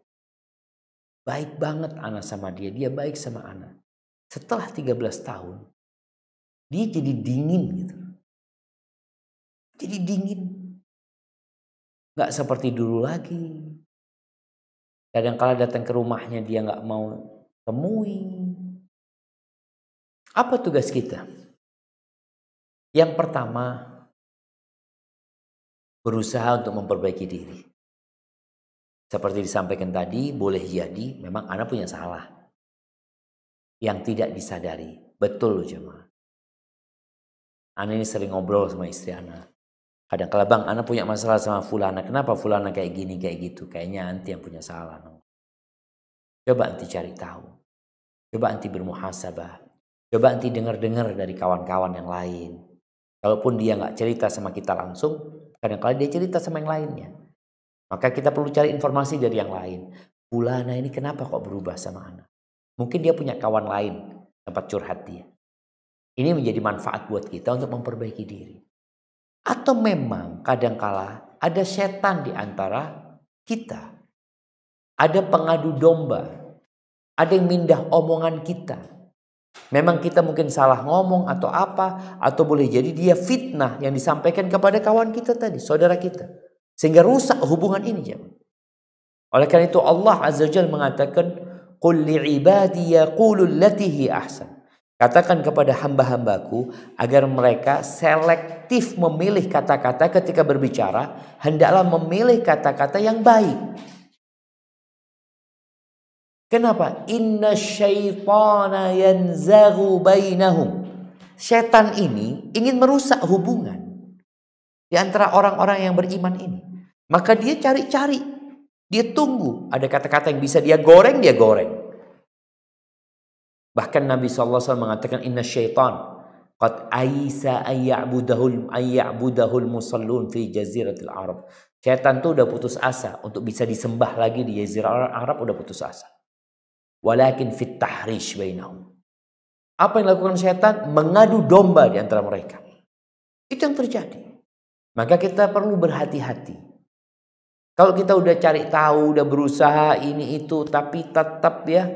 Baik banget anak sama dia baik sama anak. Setelah 13 tahun, dia jadi dingin gitu. Jadi dingin. Gak seperti dulu lagi. Kadang-kala datang ke rumahnya dia gak mau temui. Apa tugas kita? Yang pertama, berusaha untuk memperbaiki diri. Seperti disampaikan tadi, boleh jadi memang anak punya salah yang tidak disadari. Betul loh jemaah. Anak ini sering ngobrol sama istri anak. Kadang-kala, bang, anak punya masalah sama fulana. Kenapa fulana kayak gini, kayak gitu? Kayaknya anti yang punya salah. Coba anti cari tahu. Coba anti bermuhasabah. Coba anti dengar-dengar dari kawan-kawan yang lain. Kalaupun dia nggak cerita sama kita langsung, kadang-kala dia cerita sama yang lainnya. Maka kita perlu cari informasi dari yang lain. Fulana ini kenapa kok berubah sama anak? Mungkin dia punya kawan lain tempat curhat dia. Ini menjadi manfaat buat kita untuk memperbaiki diri. Atau memang kadangkala ada setan di antara kita. Ada pengadu domba. Ada yang mindah omongan kita. Memang kita mungkin salah ngomong atau apa. Atau boleh jadi dia fitnah yang disampaikan kepada kawan kita tadi, saudara kita. Sehingga rusak hubungan ini. Oleh karena itu Allah Azza wa Jalla mengatakan, Qul li'ibadi yaqulu allati hi ahsan. Katakan kepada hamba-hambaku agar mereka selektif memilih kata-kata ketika berbicara. Hendaklah memilih kata-kata yang baik. Kenapa? Inna syaitana yanzaghu bainahum. Setan ini ingin merusak hubungan di antara orang-orang yang beriman ini. Maka dia cari-cari. Dia tunggu. Ada kata-kata yang bisa dia goreng, dia goreng. Bahkan Nabi SAW mengatakan inna syaitan qad aisa ayya'budahul musallun fi jaziratil Arab. Syaitan tuh udah putus asa untuk bisa disembah lagi di jazirah Arab, udah putus asa. Walakin fit tahrish bainahum. Apa yang dilakukan syaitan? Mengadu domba di antara mereka. Itu yang terjadi. Maka kita perlu berhati-hati. Kalau kita udah cari tahu, udah berusaha ini itu, tapi tetap ya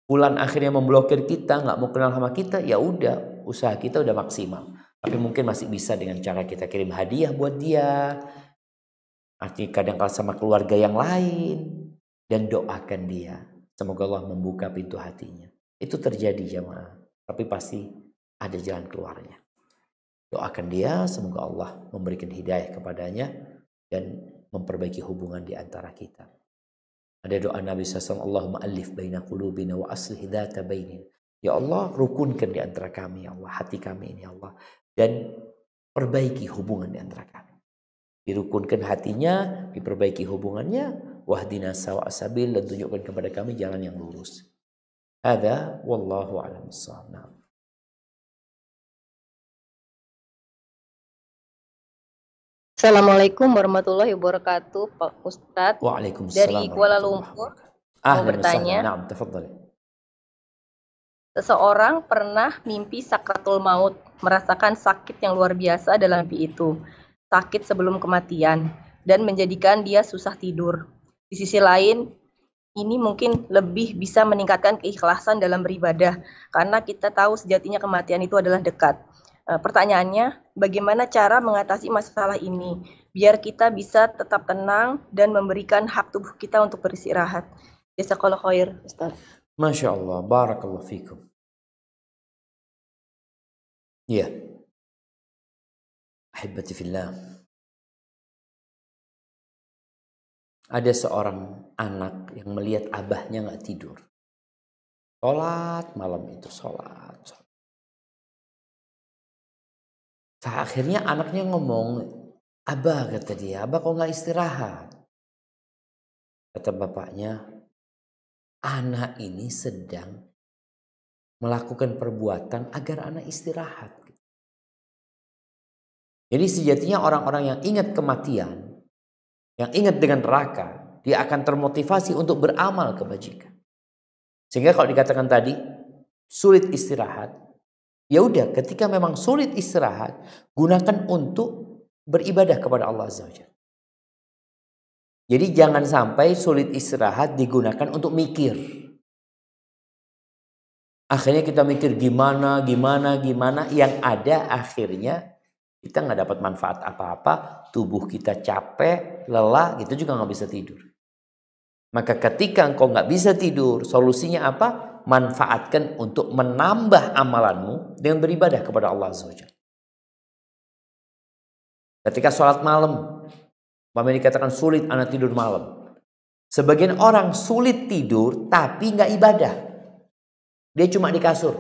bulan akhirnya memblokir kita, nggak mau kenal sama kita, ya udah, usaha kita udah maksimal. Tapi mungkin masih bisa dengan cara kita kirim hadiah buat dia, artinya kadang-kadang sama keluarga yang lain, dan doakan dia. Semoga Allah membuka pintu hatinya. Itu terjadi jamaah, tapi pasti ada jalan keluarnya. Doakan dia, semoga Allah memberikan hidayah kepadanya dan memperbaiki hubungan di antara kita. Ada doa Nabi SAW, Allahumma alif baina qulubina wa aslih dhata bainina. Ya Allah, rukunkan di antara kami, ya Allah, hati kami ini, ya Allah, dan perbaiki hubungan di antara kami. Dirukunkan hatinya, diperbaiki hubungannya, wahdina sawa sabil, dan tunjukkan kepada kami jalan yang lurus. Hadza wallahu a'lam bissawab. Assalamualaikum warahmatullahi wabarakatuh, Pak Ustadz. Waalaikumsalam. Dari Kuala Lumpur. Ahlan wa bertanya. sahlan. Naam, tafadhali. Seseorang pernah mimpi sakratul maut, merasakan sakit yang luar biasa dalam mimpi itu, sakit sebelum kematian, dan menjadikan dia susah tidur. Di sisi lain, ini mungkin lebih bisa meningkatkan keikhlasan dalam beribadah, karena kita tahu sejatinya kematian itu adalah dekat. Pertanyaannya, bagaimana cara mengatasi masalah ini, biar kita bisa tetap tenang dan memberikan hak tubuh kita untuk beristirahat. Jazakallahu khair, Ustaz. Masya Allah, barakallahu fikum. Ya, ahibati fillah. Ada seorang anak yang melihat abahnya nggak tidur. Sholat malam itu, sholat. Akhirnya anaknya ngomong, abah, kata dia, abah kok nggak istirahat? Kata bapaknya, anak ini sedang melakukan perbuatan agar anak istirahat. Jadi sejatinya orang-orang yang ingat kematian, yang ingat dengan neraka, dia akan termotivasi untuk beramal kebajikan. Sehingga kalau dikatakan tadi sulit istirahat, ya udah, ketika memang sulit istirahat, gunakan untuk beribadah kepada Allah Azza wa Jalla. Jadi jangan sampai sulit istirahat digunakan untuk mikir. Akhirnya kita mikir gimana, yang ada akhirnya kita nggak dapat manfaat apa-apa, tubuh kita capek, lelah, gitu juga nggak bisa tidur. Maka ketika engkau nggak bisa tidur, solusinya apa? Manfaatkan untuk menambah amalanmu dengan beribadah kepada Allah Azza wa Jalla. Ketika sholat malam, Mama dikatakan sulit anak tidur malam. Sebagian orang sulit tidur tapi nggak ibadah. Dia cuma di kasur.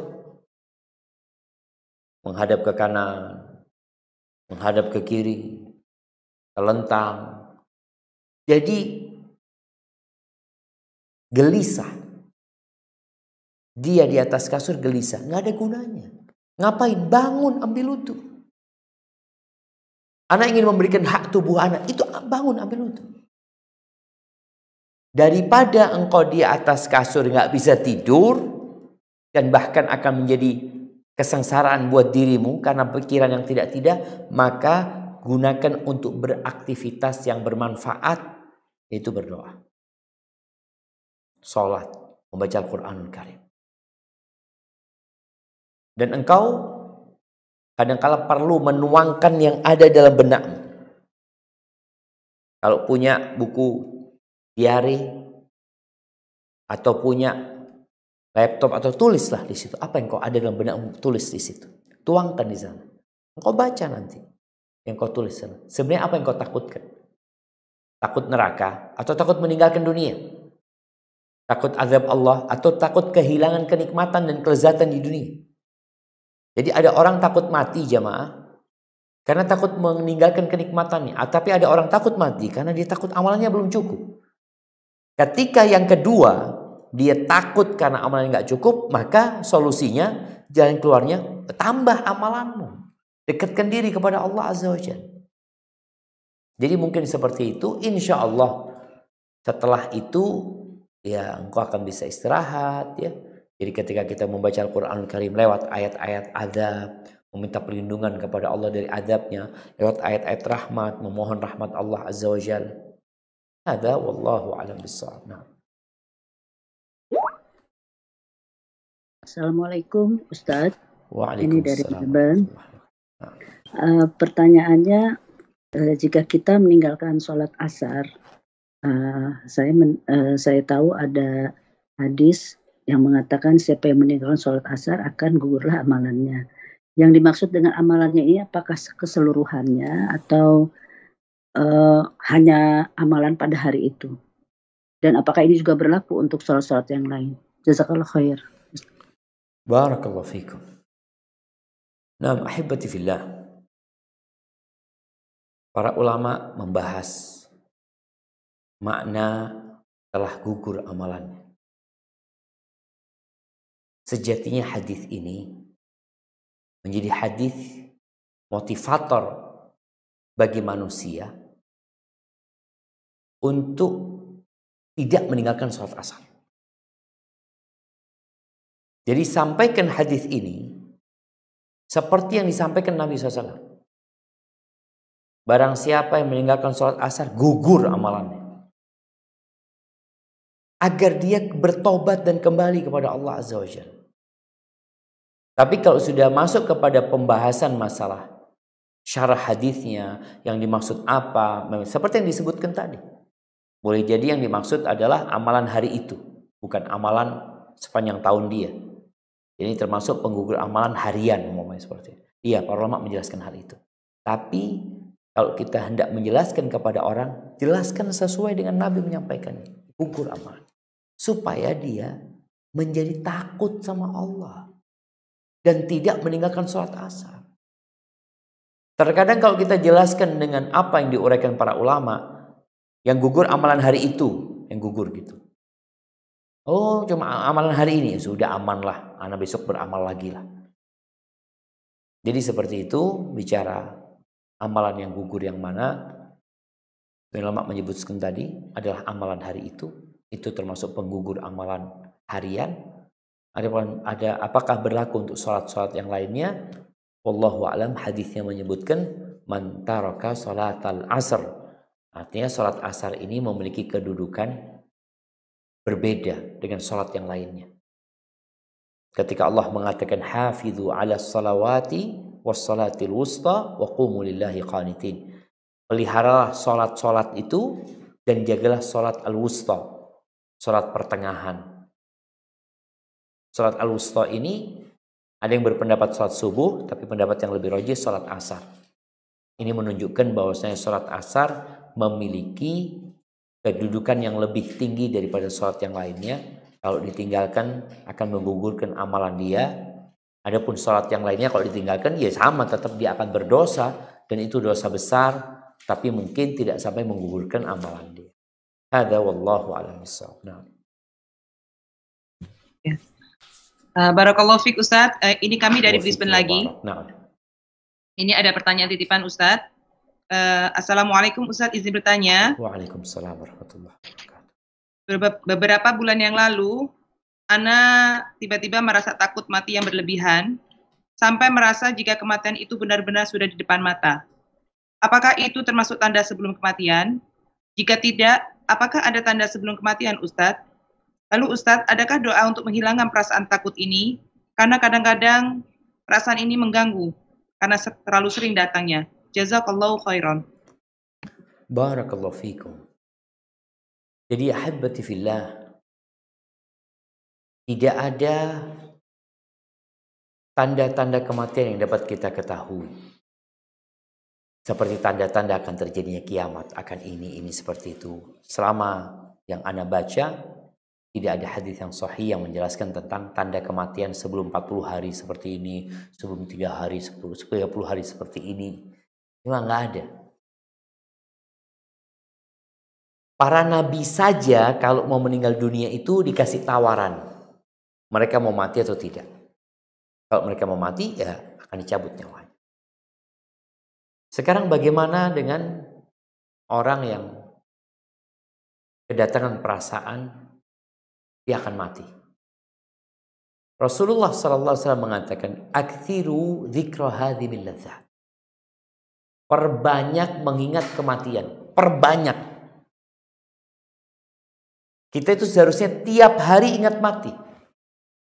Menghadap ke kanan, menghadap ke kiri, telentang. Jadi gelisah. Dia di atas kasur gelisah, nggak ada gunanya. Ngapain? Bangun, ambil wudu. Anak ingin memberikan hak tubuh anak, itu bangun, ambil wudu. Daripada engkau di atas kasur nggak bisa tidur dan bahkan akan menjadi kesengsaraan buat dirimu karena pikiran yang tidak-tidak, maka gunakan untuk beraktivitas yang bermanfaat, yaitu berdoa, sholat, membaca Al-Quranul Karim. Dan engkau kadang-kala perlu menuangkan yang ada dalam benakmu. Kalau punya buku diari atau punya laptop atau tulislah di situ apa yang kau ada dalam benakmu, tulis di situ. Tuangkan di sana. Engkau baca nanti yang kau tulis sana. Sebenarnya apa yang kau takutkan? Takut neraka atau takut meninggalkan dunia? Takut azab Allah atau takut kehilangan kenikmatan dan kelezatan di dunia? Jadi ada orang takut mati jamaah karena takut meninggalkan kenikmatannya. Tapi ada orang takut mati karena dia takut amalannya belum cukup. Ketika yang kedua dia takut karena amalannya nggak cukup, maka solusinya, jalan keluarnya, tambah amalanmu. Dekatkan diri kepada Allah Azza wa Jalla. Jadi mungkin seperti itu, insya Allah setelah itu ya engkau akan bisa istirahat ya. Jadi ketika kita membaca Al-Quranul Karim lewat ayat-ayat azab, meminta perlindungan kepada Allah dari azabnya, lewat ayat-ayat rahmat, memohon rahmat Allah Azza wa Jalla. Hadza wallahu a'lam bissawab. Nah. Assalamualaikum Ustadz. Ini dari Waalaikumsalam. Melbourne. Pertanyaannya, jika kita meninggalkan sholat asar, saya tahu ada hadis yang mengatakan siapa yang meninggalkan sholat asar akan gugurlah amalannya. Yang dimaksud dengan amalannya ini apakah keseluruhannya atau hanya amalan pada hari itu? Dan apakah ini juga berlaku untuk sholat-sholat yang lain? Jazakallah khair. Barakallahu fikum. Nah, ahibati fillah. Para ulama membahas makna telah gugur amalannya. Sejatinya hadis ini menjadi hadis motivator bagi manusia untuk tidak meninggalkan sholat asar. Jadi sampaikan hadis ini seperti yang disampaikan Nabi SAW. Barang siapa yang meninggalkan sholat asar, gugur amalannya. Agar dia bertobat dan kembali kepada Allah Azza wa Jalla. Tapi kalau sudah masuk kepada pembahasan masalah syarah hadisnya, yang dimaksud apa, seperti yang disebutkan tadi. Boleh jadi yang dimaksud adalah amalan hari itu, bukan amalan sepanjang tahun dia. Ini termasuk penggugur amalan harian, umumnya seperti itu. Iya, para ulama menjelaskan hal itu. Tapi kalau kita hendak menjelaskan kepada orang, jelaskan sesuai dengan Nabi menyampaikannya. Gugur amalan. Supaya dia menjadi takut sama Allah. Dan tidak meninggalkan sholat asar. Terkadang kalau kita jelaskan dengan apa yang diuraikan para ulama, yang gugur amalan hari itu, yang gugur gitu. Oh, cuma amalan hari ini, sudah aman lah. Anak besok beramal lagi lah. Jadi seperti itu, bicara amalan yang gugur yang mana, ulama menyebutkan tadi adalah amalan hari itu termasuk penggugur amalan harian. Ada apakah berlaku untuk sholat-sholat yang lainnya? Wallahu a'lam. Hadisnya menyebutkan man taraka sholatal asr. Artinya sholat asar ini memiliki kedudukan berbeda dengan sholat yang lainnya. Ketika Allah mengatakan hafidhu ala salawati was salatil wusta wa qumu lillahi qanitin. Peliharalah sholat-sholat itu dan jagalah sholat al-wusta, sholat pertengahan. Sholat al-wusta ini ada yang berpendapat sholat subuh, tapi pendapat yang lebih rajih sholat asar. Ini menunjukkan bahwasanya sholat asar memiliki kedudukan yang lebih tinggi daripada sholat yang lainnya. Kalau ditinggalkan akan menggugurkan amalan dia. Adapun sholat yang lainnya kalau ditinggalkan ya sama, tetap dia akan berdosa. Dan itu dosa besar, tapi mungkin tidak sampai menggugurkan amalan dia. Hadza wallahu a'lam bissawab. Nah. Barakallahu fiik Ustaz. Ini kami dari Brisbane lagi. Nah. Ini ada pertanyaan titipan Ustaz. Assalamualaikum Ustaz, izin bertanya. Waalaikumsalam warahmatullahi wabarakatuh. Beberapa bulan yang lalu, Ana tiba-tiba merasa takut mati yang berlebihan, sampai merasa jika kematian itu benar-benar sudah di depan mata. Apakah itu termasuk tanda sebelum kematian? Jika tidak, apakah ada tanda sebelum kematian Ustaz? Lalu Ustaz, adakah doa untuk menghilangkan perasaan takut ini? Karena kadang-kadang perasaan ini mengganggu, karena terlalu sering datangnya. Jazakallahu khairan. Barakallahu fikum. Jadi ahibbati fillah, tidak ada tanda-tanda kematian yang dapat kita ketahui. Seperti tanda-tanda akan terjadinya kiamat, akan ini seperti itu. Selama yang Anda baca, tidak ada hadis yang sahih yang menjelaskan tentang tanda kematian sebelum 40 hari seperti ini, sebelum 3 hari, 30 hari seperti ini. Memang nggak ada. Para nabi saja kalau mau meninggal dunia itu dikasih tawaran. Mereka mau mati atau tidak. Kalau mereka mau mati, ya akan dicabut nyawanya. Sekarang bagaimana dengan orang yang kedatangan perasaan dia akan mati? Rasulullah SAW mengatakan, "Aktsiru dzikra hadhimil ladzat." Perbanyak mengingat kematian. Perbanyak. Kita itu seharusnya tiap hari ingat mati.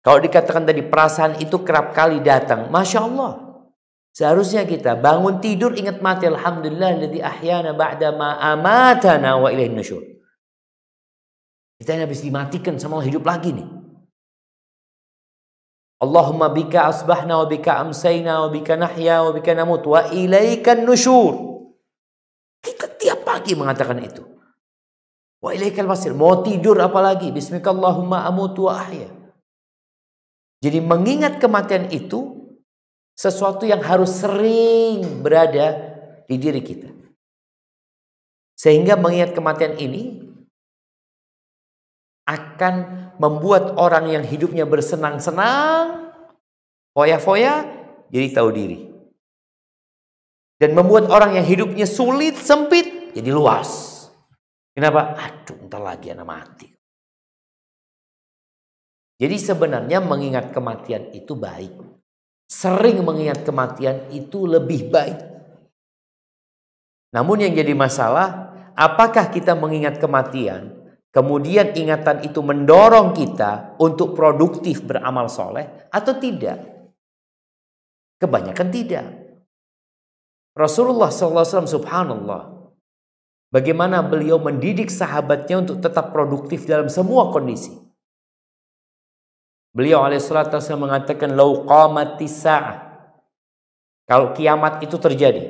Kalau dikatakan tadi perasaan itu kerap kali datang, Masya Allah. Seharusnya kita bangun tidur ingat mati. Alhamdulillah alladzi ahyana ba'da ma amatana wa ilaihin nusyur. Kita ini habis dimatikan sama Allah, hidup lagi nih. Allahumma bika asbahna wa bika amsayna wa bika nahya wa bika namut wa ilaikan nusyur. Kita tiap pagi mengatakan itu. Wa ilaikal masir. Mau tidur apalagi? Bismika Allahumma amutu wa ahya. Jadi mengingat kematian itu sesuatu yang harus sering berada di diri kita. Sehingga mengingat kematian ini akan membuat orang yang hidupnya bersenang-senang, foya-foya, jadi tahu diri. Dan membuat orang yang hidupnya sulit, sempit, jadi luas. Kenapa? Aduh, entar lagi anak mati. Jadi sebenarnya mengingat kematian itu baik. Sering mengingat kematian itu lebih baik. Namun yang jadi masalah, apakah kita mengingat kematian, kemudian ingatan itu mendorong kita untuk produktif beramal soleh atau tidak? Kebanyakan tidak. Rasulullah SAW subhanallah, bagaimana beliau mendidik sahabatnya untuk tetap produktif dalam semua kondisi. Beliau alaihissalatu wassalam mengatakan, "Lau qamatis sa'ah." Kalau kiamat itu terjadi.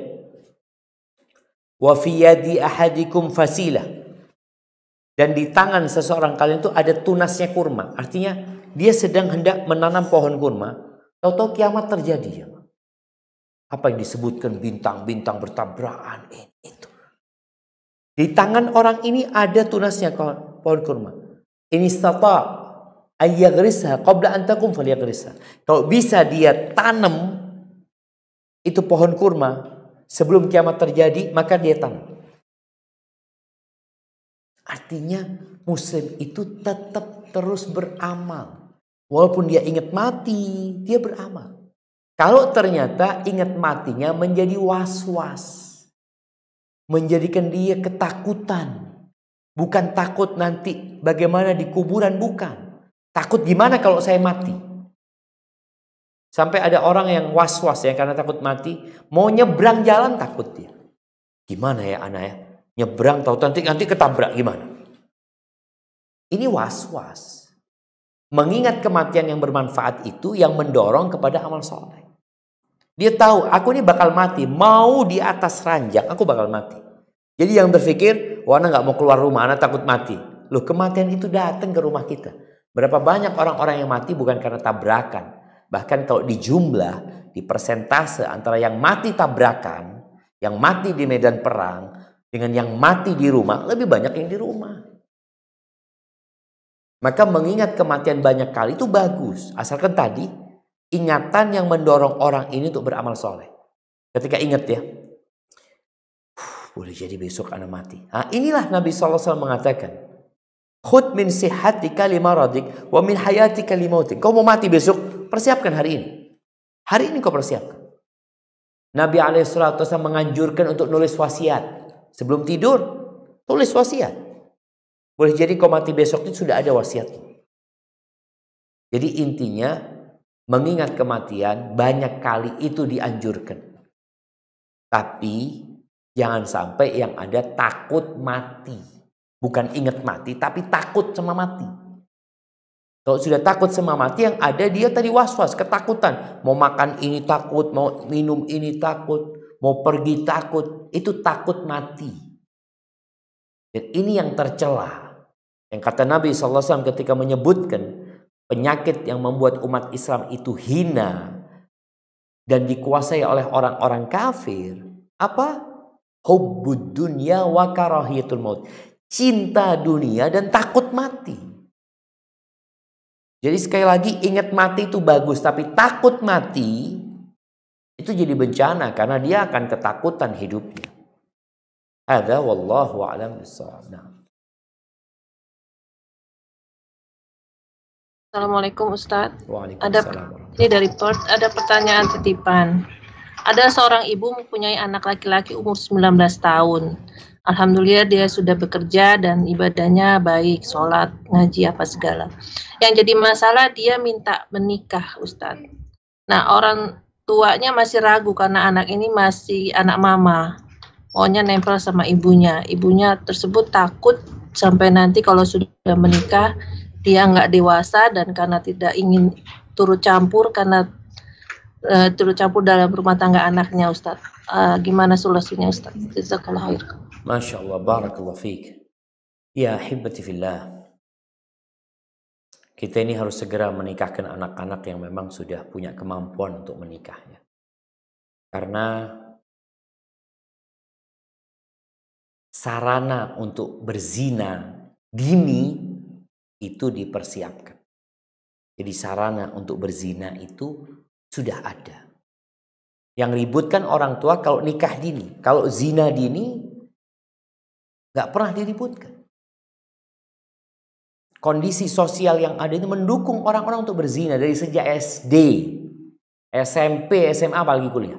"Wa fi yadi ahadikum fasilah." Dan di tangan seseorang kalian itu ada tunasnya kurma. Artinya dia sedang hendak menanam pohon kurma. Tahu-tahu kiamat terjadi. Apa yang disebutkan bintang-bintang bertabrakan itu. Di tangan orang ini ada tunasnya pohon kurma. Ini istata' ayyagrisha qabla an takum falyagrisha. Kalau bisa dia tanam itu pohon kurma sebelum kiamat terjadi, maka dia tanam. Artinya muslim itu tetap terus beramal. Walaupun dia ingat mati, dia beramal. Kalau ternyata ingat matinya menjadi was-was, menjadikan dia ketakutan. Bukan takut nanti bagaimana di kuburan, bukan. Takut gimana kalau saya mati. Sampai ada orang yang was-was ya karena takut mati, mau nyebrang jalan takut dia. Gimana ya anak ya? Nyebrang tahu nanti ketabrak gimana? Ini was-was. Mengingat kematian yang bermanfaat itu yang mendorong kepada amal soleh. Dia tahu aku ini bakal mati, mau di atas ranjang aku bakal mati. Jadi yang berpikir, wah anak nggak mau keluar rumah, anak takut mati. Loh, kematian itu datang ke rumah kita. Berapa banyak orang-orang yang mati bukan karena tabrakan. Bahkan kalau di jumlah, di persentase antara yang mati tabrakan, yang mati di medan perang, dengan yang mati di rumah, lebih banyak yang di rumah. Maka mengingat kematian banyak kali itu bagus. Asalkan tadi, ingatan yang mendorong orang ini untuk beramal soleh. Ketika ingat ya, boleh jadi besok anak mati. Nah, inilah Nabi SAW mengatakan, khud min sihatika limaradik wa min hayatika limautik. Kau mau mati besok, persiapkan hari ini. Hari ini kau persiapkan. Nabi SAW menganjurkan untuk nulis wasiat. Sebelum tidur, tulis wasiat. Boleh jadi kau mati besok itu sudah ada wasiat. Jadi intinya, mengingat kematian banyak kali itu dianjurkan. Tapi jangan sampai yang ada takut mati. Bukan ingat mati, tapi takut sama mati. Kalau sudah takut sama mati, yang ada dia tadi was-was, ketakutan. Mau makan ini takut, mau minum ini takut, mau pergi takut. Itu takut mati. Dan ini yang tercela. Yang kata Nabi SAW ketika menyebutkan penyakit yang membuat umat Islam itu hina dan dikuasai oleh orang-orang kafir. Apa? Hubbud dunya wa karahiyatul maut. Cinta dunia dan takut mati. Jadi sekali lagi ingat mati itu bagus, tapi takut mati itu jadi bencana karena dia akan ketakutan hidupnya. Hadza wallahu a'lam bissawab. Assalamualaikum Ustadz. Waalaikumsalam. Ini dari Perth, ada pertanyaan titipan. Ada seorang ibu mempunyai anak laki-laki umur 19 tahun. Alhamdulillah dia sudah bekerja dan ibadahnya baik, sholat, ngaji apa segala. Yang jadi masalah dia minta menikah Ustadz. Nah orang tuanya masih ragu karena anak ini masih anak mama. Maunya nempel sama ibunya. Ibunya tersebut takut sampai nanti kalau sudah menikah dia nggak dewasa dan karena tidak ingin turut campur dalam rumah tangga anaknya Ustadz. Gimana solusinya Ustadz? Jazakallah khair. Masya Allah, barakallah fiik. Ya hibbati fillah. Kita ini harus segera menikahkan anak-anak yang memang sudah punya kemampuan untuk menikah. Ya. Karena sarana untuk berzina dini itu dipersiapkan. Jadi sarana untuk berzina itu sudah ada. Yang ribut kan orang tua kalau nikah dini. Kalau zina dini, gak pernah diributkan. kondisi sosial yang ada itu mendukung orang-orang untuk berzina dari sejak SD, SMP, SMA, apalagi kuliah.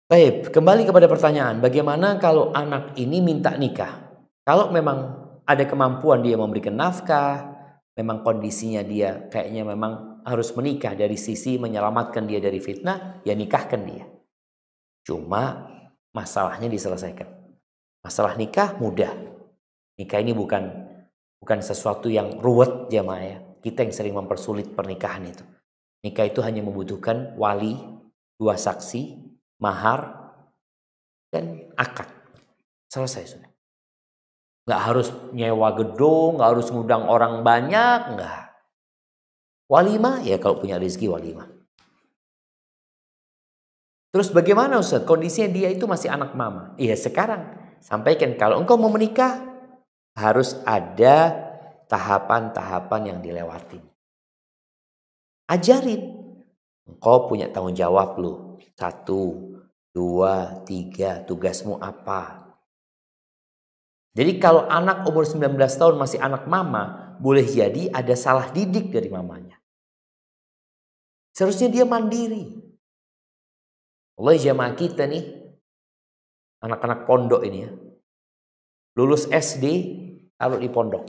Baik, kembali kepada pertanyaan, bagaimana kalau anak ini minta nikah? Kalau memang ada kemampuan dia memberikan nafkah, memang kondisinya dia kayaknya memang harus menikah dari sisi menyelamatkan dia dari fitnah, ya nikahkan dia. Cuma masalahnya diselesaikan. Masalah nikah mudah. Nikah ini bukan sesuatu yang ruwet jamaah ya. Kita yang sering mempersulit pernikahan itu. Nikah itu hanya membutuhkan wali, 2 saksi, mahar, dan akad. Selesai sudah. Nggak harus nyewa gedung, nggak harus ngundang orang banyak, nggak. Walimah, ya kalau punya rezeki walimah. Terus bagaimana Ustaz? Kondisinya dia itu masih anak mama. Iya sekarang, sampaikan kalau engkau mau menikah, harus ada tahapan-tahapan yang dilewati. Ajarin. Engkau punya tanggung jawab lu. 1, 2, 3, tugasmu apa? Jadi kalau anak umur 19 tahun masih anak mama, boleh jadi ada salah didik dari mamanya. Seharusnya dia mandiri. Allah jamaah kita nih, anak-anak pondok ini ya, lulus SD, taruh di pondok.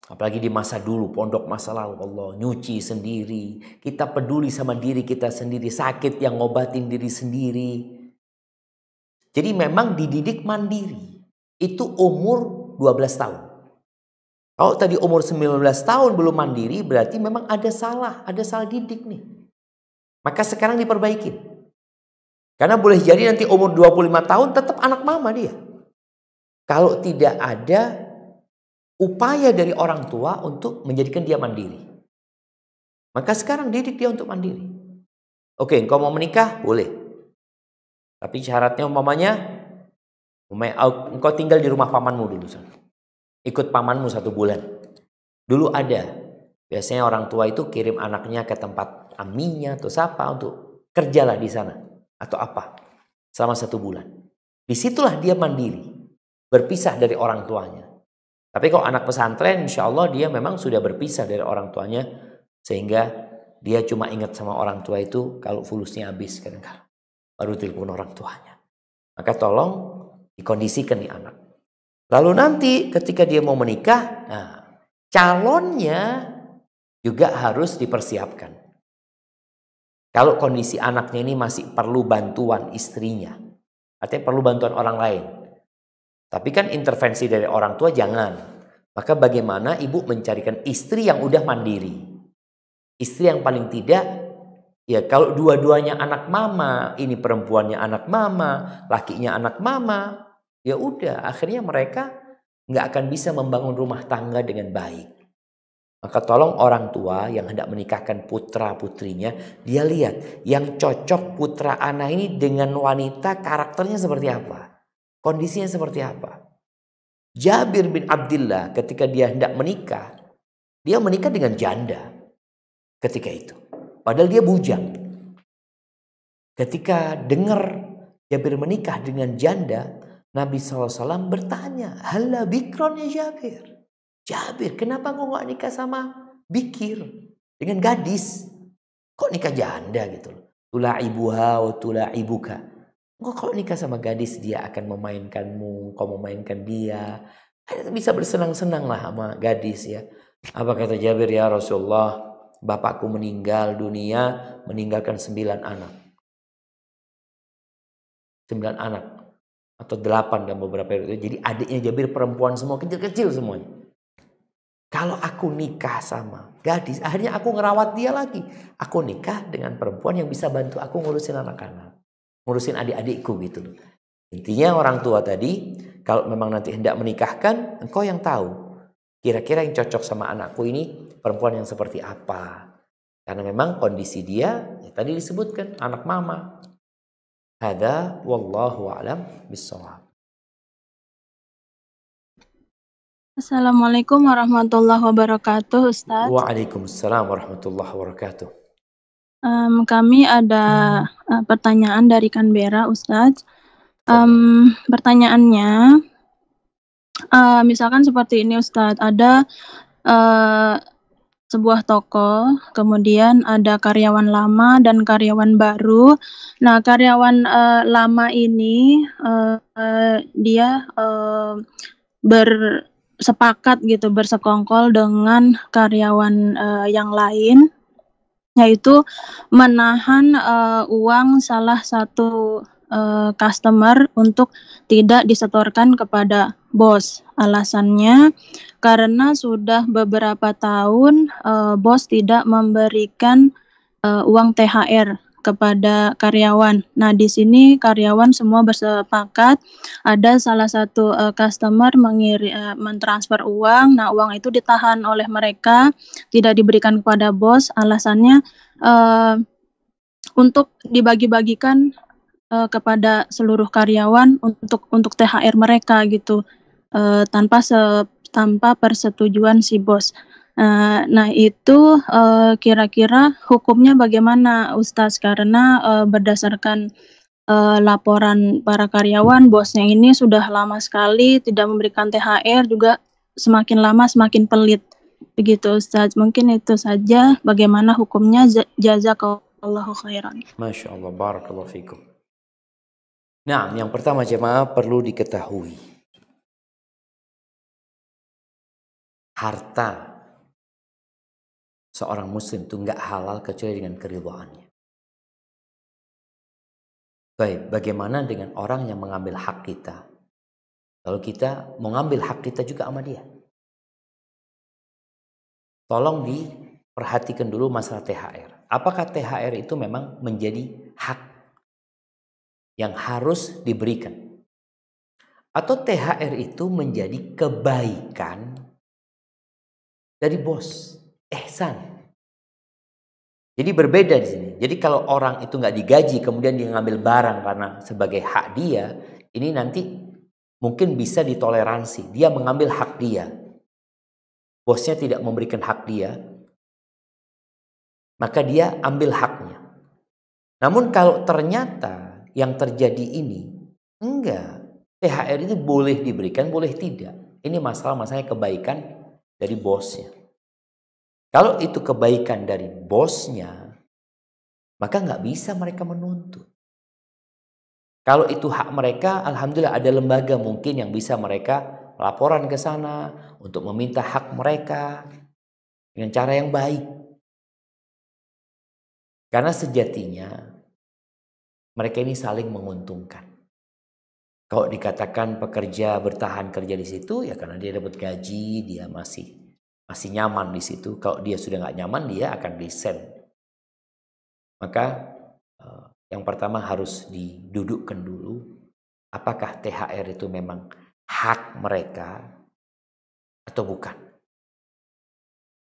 Apalagi di masa dulu, pondok masa lalu, Allah nyuci sendiri. Kita peduli sama diri kita sendiri, sakit yang ngobatin diri sendiri. Jadi memang dididik mandiri. Itu umur 12 tahun. Kalau tadi umur 19 tahun belum mandiri, berarti memang ada salah didik nih. Maka sekarang diperbaikin. Karena boleh jadi nanti umur 25 tahun tetap anak mama dia. Kalau tidak ada upaya dari orang tua untuk menjadikan dia mandiri. Maka sekarang didik dia untuk mandiri. Oke, engkau mau menikah? Boleh. Tapi syaratnya umpamanya engkau tinggal di rumah pamanmu dulu. Ikut pamanmu 1 bulan. Dulu ada. Biasanya orang tua itu kirim anaknya ke tempat aminya atau siapa untuk kerjalah di sana. Atau apa. Selama 1 bulan. Disitulah dia mandiri. Berpisah dari orang tuanya. Tapi kalau anak pesantren insya Allah dia memang sudah berpisah dari orang tuanya. Sehingga dia cuma ingat sama orang tua itu kalau fulusnya habis kadang-kadang. Baru telepon orang tuanya. Maka tolong dikondisikan nih anak. Lalu nanti ketika dia mau menikah, nah, calonnya juga harus dipersiapkan. Kalau kondisi anaknya ini masih perlu bantuan istrinya, artinya perlu bantuan orang lain. Tapi kan intervensi dari orang tua jangan. Maka bagaimana ibu mencarikan istri yang udah mandiri. Istri yang paling tidak, ya kalau dua-duanya anak mama, ini perempuannya anak mama, lakinya anak mama, ya udah akhirnya mereka nggak akan bisa membangun rumah tangga dengan baik. Maka tolong orang tua yang hendak menikahkan putra putrinya, dia lihat yang cocok putra anak ini dengan wanita karakternya seperti apa, kondisinya seperti apa. Jabir bin Abdullah ketika dia hendak menikah, dia menikah dengan janda ketika itu. Padahal dia bujang. Ketika dengar Jabir menikah dengan janda, Nabi SAW bertanya, "Hala bikron ya Jabir? Jabir, kenapa kau gak nikah sama bikir? Dengan gadis? Kok nikah janda gitu loh? Tula'ibuha wa tula'ibuka." Kok kalau nikah sama gadis dia akan memainkanmu, kau memainkan dia. Bisa bersenang-senang lah sama gadis ya. Apa kata Jabir? Ya Rasulullah, bapakku meninggal dunia meninggalkan 9 anak. 9 anak. Atau 8 dan beberapa itu. Jadi adiknya Jabir perempuan semua, kecil-kecil semuanya. Kalau aku nikah sama gadis, akhirnya aku ngerawat dia lagi. Aku nikah dengan perempuan yang bisa bantu aku ngurusin anak-anak. Ngurusin adik-adikku gitu loh. Intinya orang tua tadi, kalau memang nanti hendak menikahkan, engkau yang tahu. Kira-kira yang cocok sama anakku ini perempuan yang seperti apa. Karena memang kondisi dia, ya tadi disebutkan, anak mama. Hada wallahu a'lam bissawab. Assalamualaikum warahmatullahi wabarakatuh, Ustaz. Waalaikumsalam warahmatullahi wabarakatuh. Kami ada pertanyaan dari Canberra, Ustaz. Pertanyaannya, misalkan seperti ini Ustadz, ada sebuah toko, kemudian ada karyawan lama dan karyawan baru. Nah, karyawan lama ini dia bersepakat gitu, bersekongkol dengan karyawan yang lain, yaitu menahan uang salah satu customer untuk tidak disetorkan kepada bos. Alasannya karena sudah beberapa tahun bos tidak memberikan uang THR kepada karyawan. Nah, di sini karyawan semua bersepakat, ada salah satu customer mentransfer uang. Nah, uang itu ditahan oleh mereka, tidak diberikan kepada bos. Alasannya untuk dibagi-bagikan kepada seluruh karyawan untuk THR mereka gitu, tanpa persetujuan si bos. Nah, itu kira-kira hukumnya bagaimana Ustaz? Karena berdasarkan laporan para karyawan, bosnya ini sudah lama sekali tidak memberikan THR, juga semakin lama semakin pelit. Begitu Ustaz. Mungkin itu saja, bagaimana hukumnya. Jazakallahu khairan. Masya Allah, barakallahu fikum. Nah, yang pertama jemaah perlu diketahui, harta seorang muslim itu nggak halal kecuali dengan keridhaannya. Baik, bagaimana dengan orang yang mengambil hak kita? Kalau kita mau ngambil hak kita juga sama dia. Tolong diperhatikan dulu masalah THR. Apakah THR itu memang menjadi hak yang harus diberikan? Atau THR itu menjadi kebaikan dari bos, ihsan. Jadi berbeda di sini. Jadi kalau orang itu nggak digaji kemudian dia ngambil barang karena sebagai hak dia, ini nanti mungkin bisa ditoleransi. Dia mengambil hak dia, bosnya tidak memberikan hak dia, maka dia ambil haknya. Namun kalau ternyata yang terjadi ini enggak, THR itu boleh diberikan, boleh tidak. Ini masalah-masalahnya kebaikan dari bosnya. Kalau itu kebaikan dari bosnya, maka nggak bisa mereka menuntut. Kalau itu hak mereka, alhamdulillah ada lembaga mungkin yang bisa mereka laporan ke sana untuk meminta hak mereka dengan cara yang baik. Karena sejatinya mereka ini saling menguntungkan. Kalau dikatakan pekerja bertahan kerja di situ, ya karena dia dapat gaji, dia masih nyaman di situ. Kalau dia sudah nggak nyaman, dia akan resign. Maka yang pertama harus didudukkan dulu, apakah THR itu memang hak mereka atau bukan.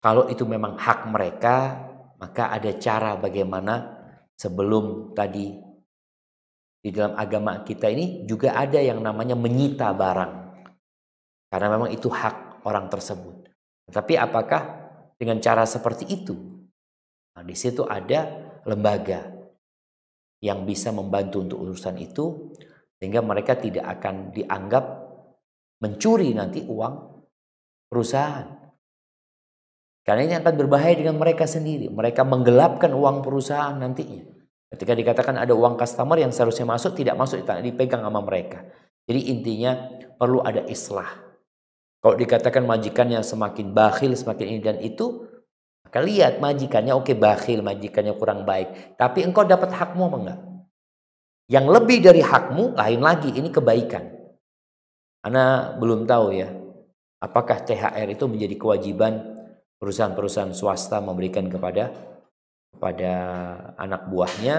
Kalau itu memang hak mereka, maka ada cara bagaimana sebelum tadi. Di dalam agama kita ini juga ada yang namanya menyita barang. Karena memang itu hak orang tersebut. Tapi apakah dengan cara seperti itu? Nah, di situ ada lembaga yang bisa membantu untuk urusan itu. Sehingga mereka tidak akan dianggap mencuri nanti uang perusahaan. Karena ini akan berbahaya dengan mereka sendiri. Mereka menggelapkan uang perusahaan nantinya. Ketika dikatakan ada uang customer yang seharusnya masuk, tidak masuk, dipegang sama mereka. Jadi intinya perlu ada islah. Kalau dikatakan majikannya semakin bakhil, semakin ini dan itu, maka lihat majikannya oke bakhil, majikannya kurang baik. Tapi engkau dapat hakmu apa enggak? Yang lebih dari hakmu, lain lagi, ini kebaikan. Ana belum tahu ya, apakah THR itu menjadi kewajiban perusahaan-perusahaan swasta memberikan kepada anak buahnya,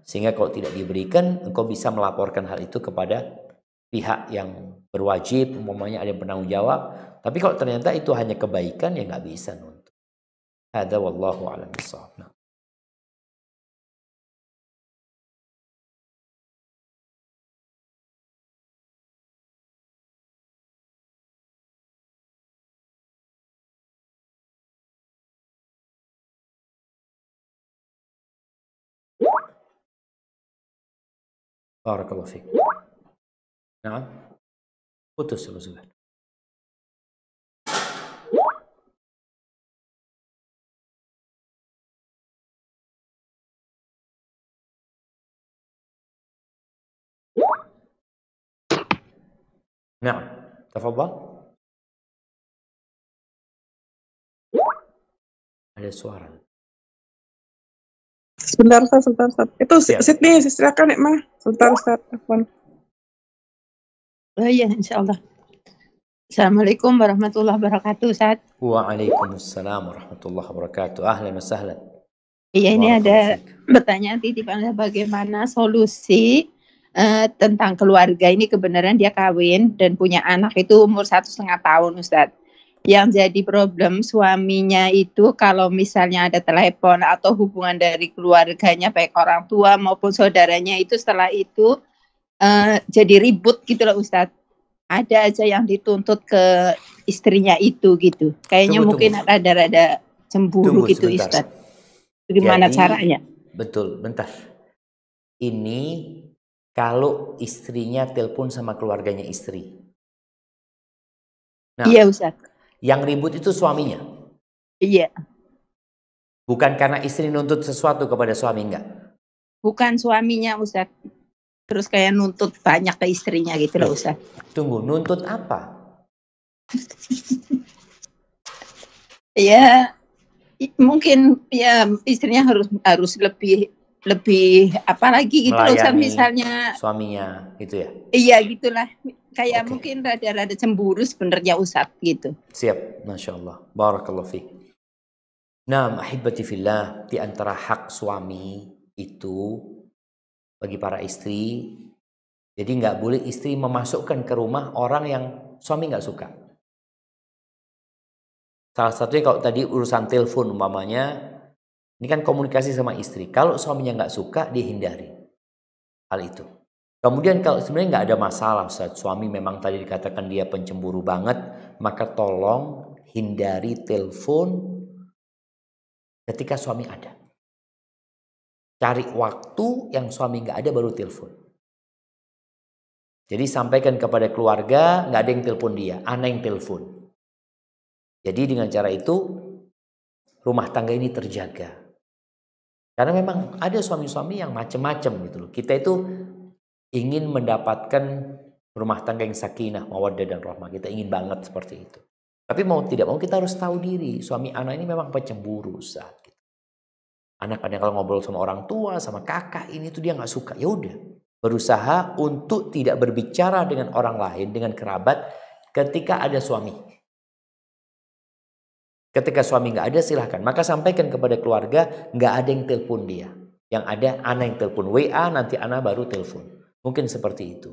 sehingga kalau tidak diberikan engkau bisa melaporkan hal itu kepada pihak yang berwajib, umpamanya ada yang bertanggung jawab. Tapi kalau ternyata itu hanya kebaikan, ya nggak bisa nuntut. Hadza wallahu a'lam bishawab. Barakallahu fiik. Nah, putus Zubair. Nah, tafadhal. Ada suara. Sebentar Ustaz. Itu Siap. Sydney, silakan Nek Mah. Sebentar Ustaz. Afwan. Oh iya, insya Allah. Assalamualaikum warahmatullahi wabarakatuh, Ustaz. Waalaikumsalam warahmatullahi wabarakatuh. Ahlan wa sahlan. Iya, ini ada Barakallahu fiik. pertanyaan titipan, bagaimana solusi tentang keluarga ini. Kebenaran dia kawin dan punya anak itu umur 1,5 tahun, Ustaz. Yang jadi problem suaminya itu kalau misalnya ada telepon atau hubungan dari keluarganya, baik orang tua maupun saudaranya, itu setelah itu jadi ribut gitu loh, Ustaz. Ada aja yang dituntut ke istrinya itu gitu. Kayaknya Tunggu, mungkin rada-rada cemburu Tunggu gitu, sebentar. Ustaz. Gimana Jadi, caranya? betul, bentar. Ini kalau istrinya telepon sama keluarganya istri. Nah, Iya, Ustaz. yang ribut itu suaminya. Iya, Bukan karena istri nuntut sesuatu kepada suami, enggak. bukan suaminya, Ustaz. Terus kayak nuntut banyak ke istrinya gitu loh, Ustaz. Tunggu, nuntut apa? Ya, mungkin ya istrinya harus lebih apa lagi gitu loh, Ustaz, Melayani misalnya. suaminya, gitu ya. Iya, gitulah. Kayak Oke. mungkin rada-rada cemburu sebenarnya, Ustaz, gitu. Siap, Masya Allah. Barakallahu fiik. Nah, ahibati fillah, di antara hak suami itu bagi para istri, jadi nggak boleh istri memasukkan ke rumah orang yang suami nggak suka. Salah satunya kalau tadi urusan telepon umpamanya, ini kan komunikasi sama istri. Kalau suaminya nggak suka, dihindari hal itu. Kemudian kalau sebenarnya nggak ada masalah, Ustaz, suami memang tadi dikatakan dia pencemburu banget, maka tolong hindari telepon ketika suami ada. Cari waktu yang suami nggak ada baru telepon. Jadi sampaikan kepada keluarga, nggak ada yang telepon dia, ana yang telepon. Jadi dengan cara itu rumah tangga ini terjaga. Karena memang ada suami-suami yang macam-macam gitu loh. Kita itu ingin mendapatkan rumah tangga yang sakinah, mawaddah dan rahmah. Kita ingin banget seperti itu. Tapi mau tidak mau kita harus tahu diri. Suami anak ini memang pencemburu, Ustaz. Anak kadang kalau ngobrol sama orang tua, sama kakak ini tuh dia nggak suka. Ya udah, berusaha untuk tidak berbicara dengan orang lain, dengan kerabat ketika ada suami. Ketika suami nggak ada silahkan. Maka sampaikan kepada keluarga, nggak ada yang telepon dia. Yang ada ana yang telepon. WA nanti ana baru telepon. Mungkin seperti itu.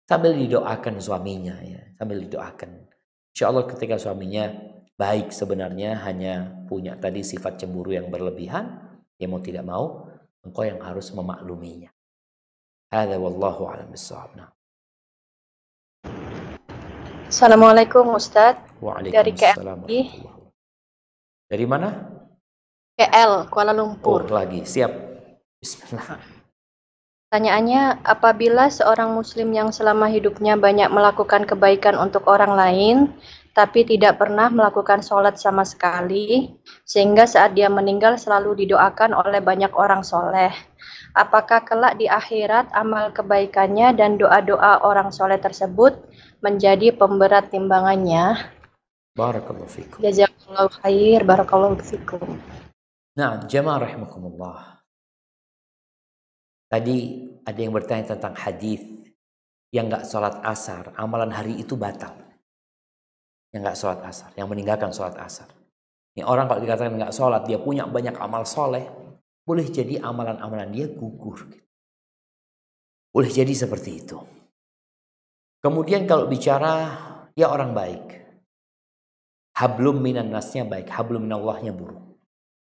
Sambil didoakan suaminya ya. Sambil didoakan. Insya Allah ketika suaminya baik sebenarnya hanya punya tadi sifat cemburu yang berlebihan. Ya mau tidak mau, engkau yang harus memakluminya. Hadza wallahu a'lam bissawab. Assalamualaikum Ustadz. Dari Waalaikumsalam. KL. Dari mana? KL, Kuala Lumpur. Oh, lagi. Siap. Bismillah. Pertanyaannya, apabila seorang muslim yang selama hidupnya banyak melakukan kebaikan untuk orang lain, tapi tidak pernah melakukan sholat sama sekali, sehingga saat dia meninggal selalu didoakan oleh banyak orang soleh. Apakah kelak di akhirat amal kebaikannya dan doa-doa orang soleh tersebut menjadi pemberat timbangannya? Barakallahu fikum. Jazakallahu khair, barakallahu fikum. Nah, jamaah rahimakumullah. Tadi ada yang bertanya tentang hadis yang nggak sholat asar, amalan hari itu batal. Yang nggak sholat asar, yang meninggalkan sholat asar. Ini orang kalau dikatakan nggak sholat, dia punya banyak amal soleh, boleh jadi amalan-amalan dia gugur. Boleh jadi seperti itu. Kemudian kalau bicara, ya orang baik. Hablum minan nasnya baik, hablum minallahnya buruk.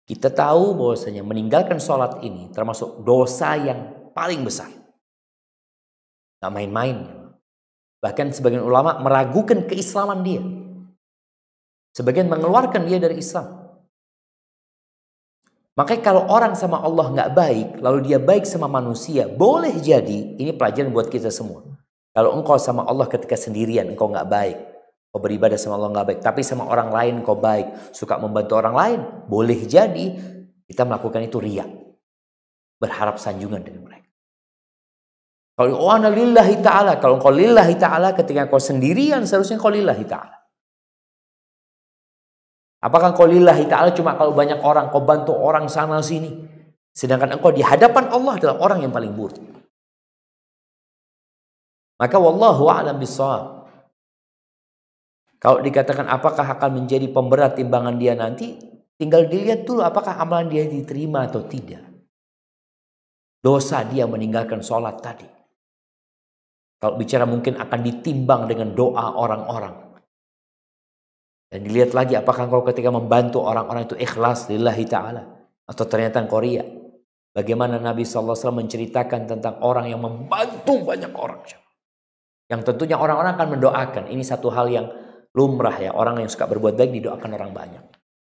Kita tahu bahwasanya meninggalkan sholat ini termasuk dosa yang paling besar. Nggak main-main. Bahkan sebagian ulama meragukan keislaman dia. Sebagian mengeluarkan dia dari Islam. Makanya kalau orang sama Allah nggak baik, lalu dia baik sama manusia, boleh jadi, ini pelajaran buat kita semua. Kalau engkau sama Allah ketika sendirian, engkau nggak baik. Kau beribadah sama Allah nggak baik, tapi sama orang lain kau baik, suka membantu orang lain, boleh jadi kita melakukan itu riya, berharap sanjungan dari mereka. Kalau ana lillahi ta'ala, kalau engkau lillahi ta'ala ketika kau sendirian seharusnya kau lillahi ta'ala. Apakah kau lillahi ta'ala cuma kalau banyak orang, kau bantu orang sana sini. Sedangkan engkau di hadapan Allah adalah orang yang paling buruk. Maka wallahu a'lam bishawab. Kalau dikatakan apakah akan menjadi pemberat timbangan dia nanti, tinggal dilihat dulu apakah amalan dia diterima atau tidak. Dosa dia meninggalkan sholat tadi. Kalau bicara mungkin akan ditimbang dengan doa orang-orang. Dan dilihat lagi apakah engkau ketika membantu orang-orang itu ikhlas lillahi ta'ala. Atau ternyata engkau riya. Bagaimana Nabi SAW menceritakan tentang orang yang membantu banyak orang. Yang tentunya orang-orang akan mendoakan. Ini satu hal yang lumrah ya. Orang yang suka berbuat baik didoakan orang banyak.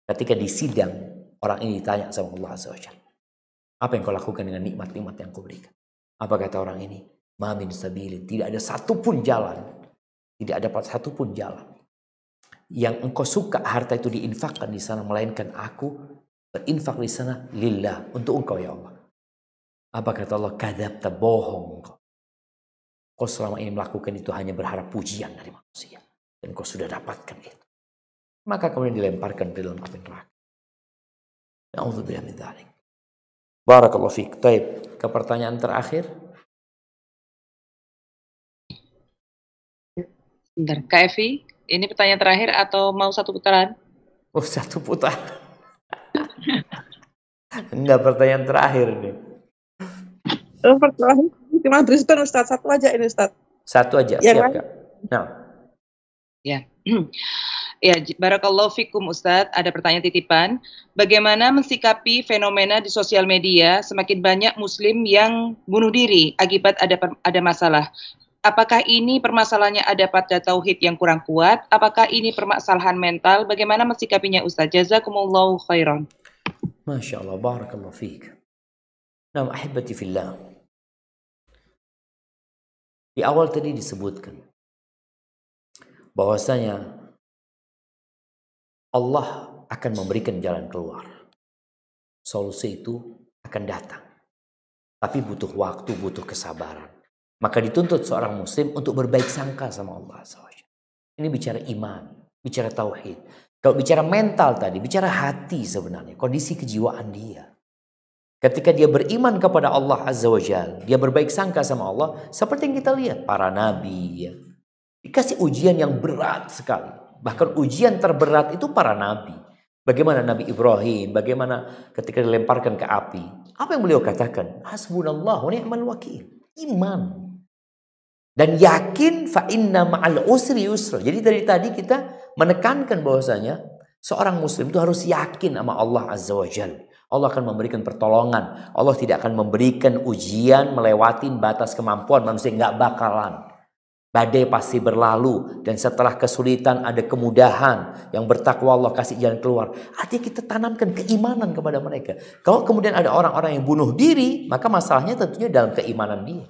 Ketika di sidang, orang ini ditanya sama Allah Azza wa Jalla. Apa yang kau lakukan dengan nikmat-nikmat yang kau berikan? Apa kata orang ini? Ma min sabilin, tidak ada satupun jalan, tidak dapat satupun jalan yang engkau suka harta itu diinfakkan di sana, melainkan aku berinfak di sana lillah, untuk engkau ya Allah. Apa kata Allah? Kadzabta, bohong engkau. Kau selama ini melakukan itu hanya berharap pujian dari manusia, dan kau sudah dapatkan itu. Maka kemudian dilemparkan ke dalam api neraka. Na'udzubillah min dzalik. Barakallahu fiik. Baik, ke pertanyaan terakhir. Bentar, Kak Evi, ini pertanyaan terakhir atau mau satu putaran? Oh, satu putaran. Enggak, pertanyaan terakhir nih. Pertanyaan cuma Tristan Ustaz, satu aja ini Ustaz. Satu aja, Yang siap lain? Kak. Nah, Ya. Ya, barakallahu fikum Ustadz, ada pertanyaan titipan. Bagaimana mensikapi fenomena di sosial media semakin banyak muslim yang bunuh diri akibat ada masalah? Apakah ini permasalahannya ada pada tauhid yang kurang kuat? Apakah ini permasalahan mental? Bagaimana mensikapinya Ustadz? Jazakumullahu khairan. Masya Allah, barakallahu fiik. Nah, ahibati fillah. Di awal tadi disebutkan bahwasanya Allah akan memberikan jalan keluar. Solusi itu akan datang. Tapi butuh waktu, butuh kesabaran. Maka dituntut seorang muslim untuk berbaik sangka sama Allah SWT. Ini bicara iman, bicara tauhid. Kalau bicara mental tadi, bicara hati sebenarnya, kondisi kejiwaan dia. Ketika dia beriman kepada Allah Azza wa Jalla, dia berbaik sangka sama Allah, seperti yang kita lihat para nabi ya. Dikasih ujian yang berat sekali. Bahkan ujian terberat itu para nabi. Bagaimana Nabi Ibrahim, bagaimana ketika dilemparkan ke api. Apa yang beliau katakan? Hasbunallah wa ni'mal wakil. Iman. Dan yakin fa inna ma'al usri yusra. Jadi dari tadi kita menekankan bahwasanya seorang muslim itu harus yakin sama Allah Azza wa Jalla. Allah akan memberikan pertolongan. Allah tidak akan memberikan ujian melewati batas kemampuan manusia. Nggak bakalan. Badai pasti berlalu. Dan setelah kesulitan ada kemudahan. Yang bertakwa Allah kasih jalan keluar. Artinya kita tanamkan keimanan kepada mereka. Kalau kemudian ada orang-orang yang bunuh diri, maka masalahnya tentunya dalam keimanan dia.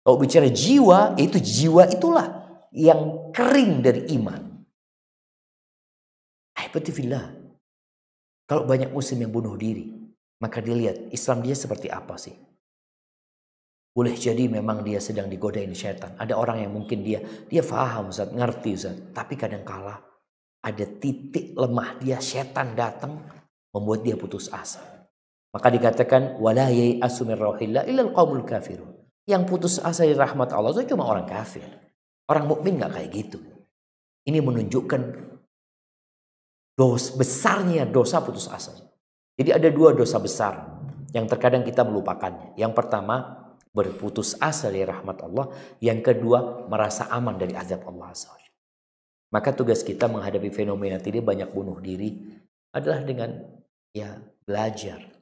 Kalau bicara jiwa, itu jiwa itulah yang kering dari iman. Ahibbatifillah. Kalau banyak muslim yang bunuh diri, maka dilihat Islam dia seperti apa sih? Boleh jadi memang dia sedang digodain syaitan. Ada orang yang mungkin dia faham Ustaz, ngerti Ustaz. Tapi kadangkala ada titik lemah dia, syaitan datang membuat dia putus asa. Maka dikatakan wala yai'asu min rauhillah illal qaumul kafirun. Yang putus asa dari rahmat Allah itu cuma orang kafir. Orang mukmin nggak kayak gitu. Ini menunjukkan besarnya dosa putus asa. Jadi ada dua dosa besar yang terkadang kita melupakannya. Yang pertama, berputus asa dari rahmat Allah. Yang kedua, merasa aman dari azab Allah. Maka tugas kita menghadapi fenomena tadi banyak bunuh diri adalah dengan belajar.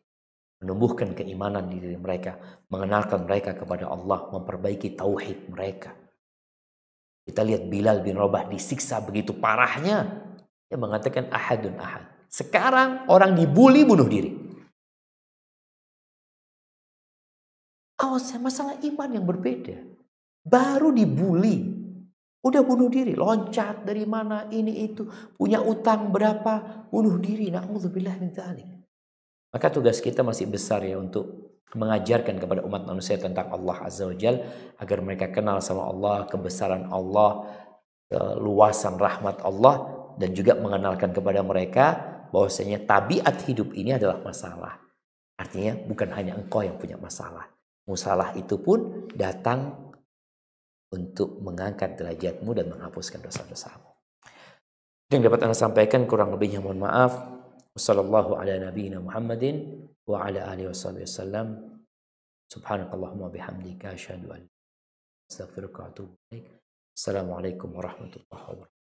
Menumbuhkan keimanan di diri mereka. Mengenalkan mereka kepada Allah. Memperbaiki tauhid mereka. Kita lihat Bilal bin Rabah disiksa begitu parahnya. Dia mengatakan ahadun ahad. Sekarang orang dibully bunuh diri. Masalah iman yang berbeda. Baru dibully. Udah bunuh diri. Loncat dari mana ini itu. Punya utang berapa. Bunuh diri. Na'udzubillah min dzalik. Maka tugas kita masih besar ya untuk mengajarkan kepada umat manusia tentang Allah Azza wa Jal, agar mereka kenal sama Allah, kebesaran Allah, keluasan rahmat Allah, dan juga mengenalkan kepada mereka bahwasanya tabiat hidup ini adalah masalah. Artinya bukan hanya engkau yang punya masalah. Masalah itu pun datang untuk mengangkat derajatmu dan menghapuskan dosa-dosamu. Yang dapat Anda sampaikan, kurang lebihnya mohon maaf. Wassallallahu ala nabiyyina Muhammadin wa ala alihi wasallam. Subhanakallahumma bihamdika asyhadu an la ilaha illa anta astaghfiruka wa atubu ilaik. Assalamualaikum warahmatullahi wabarakatuh.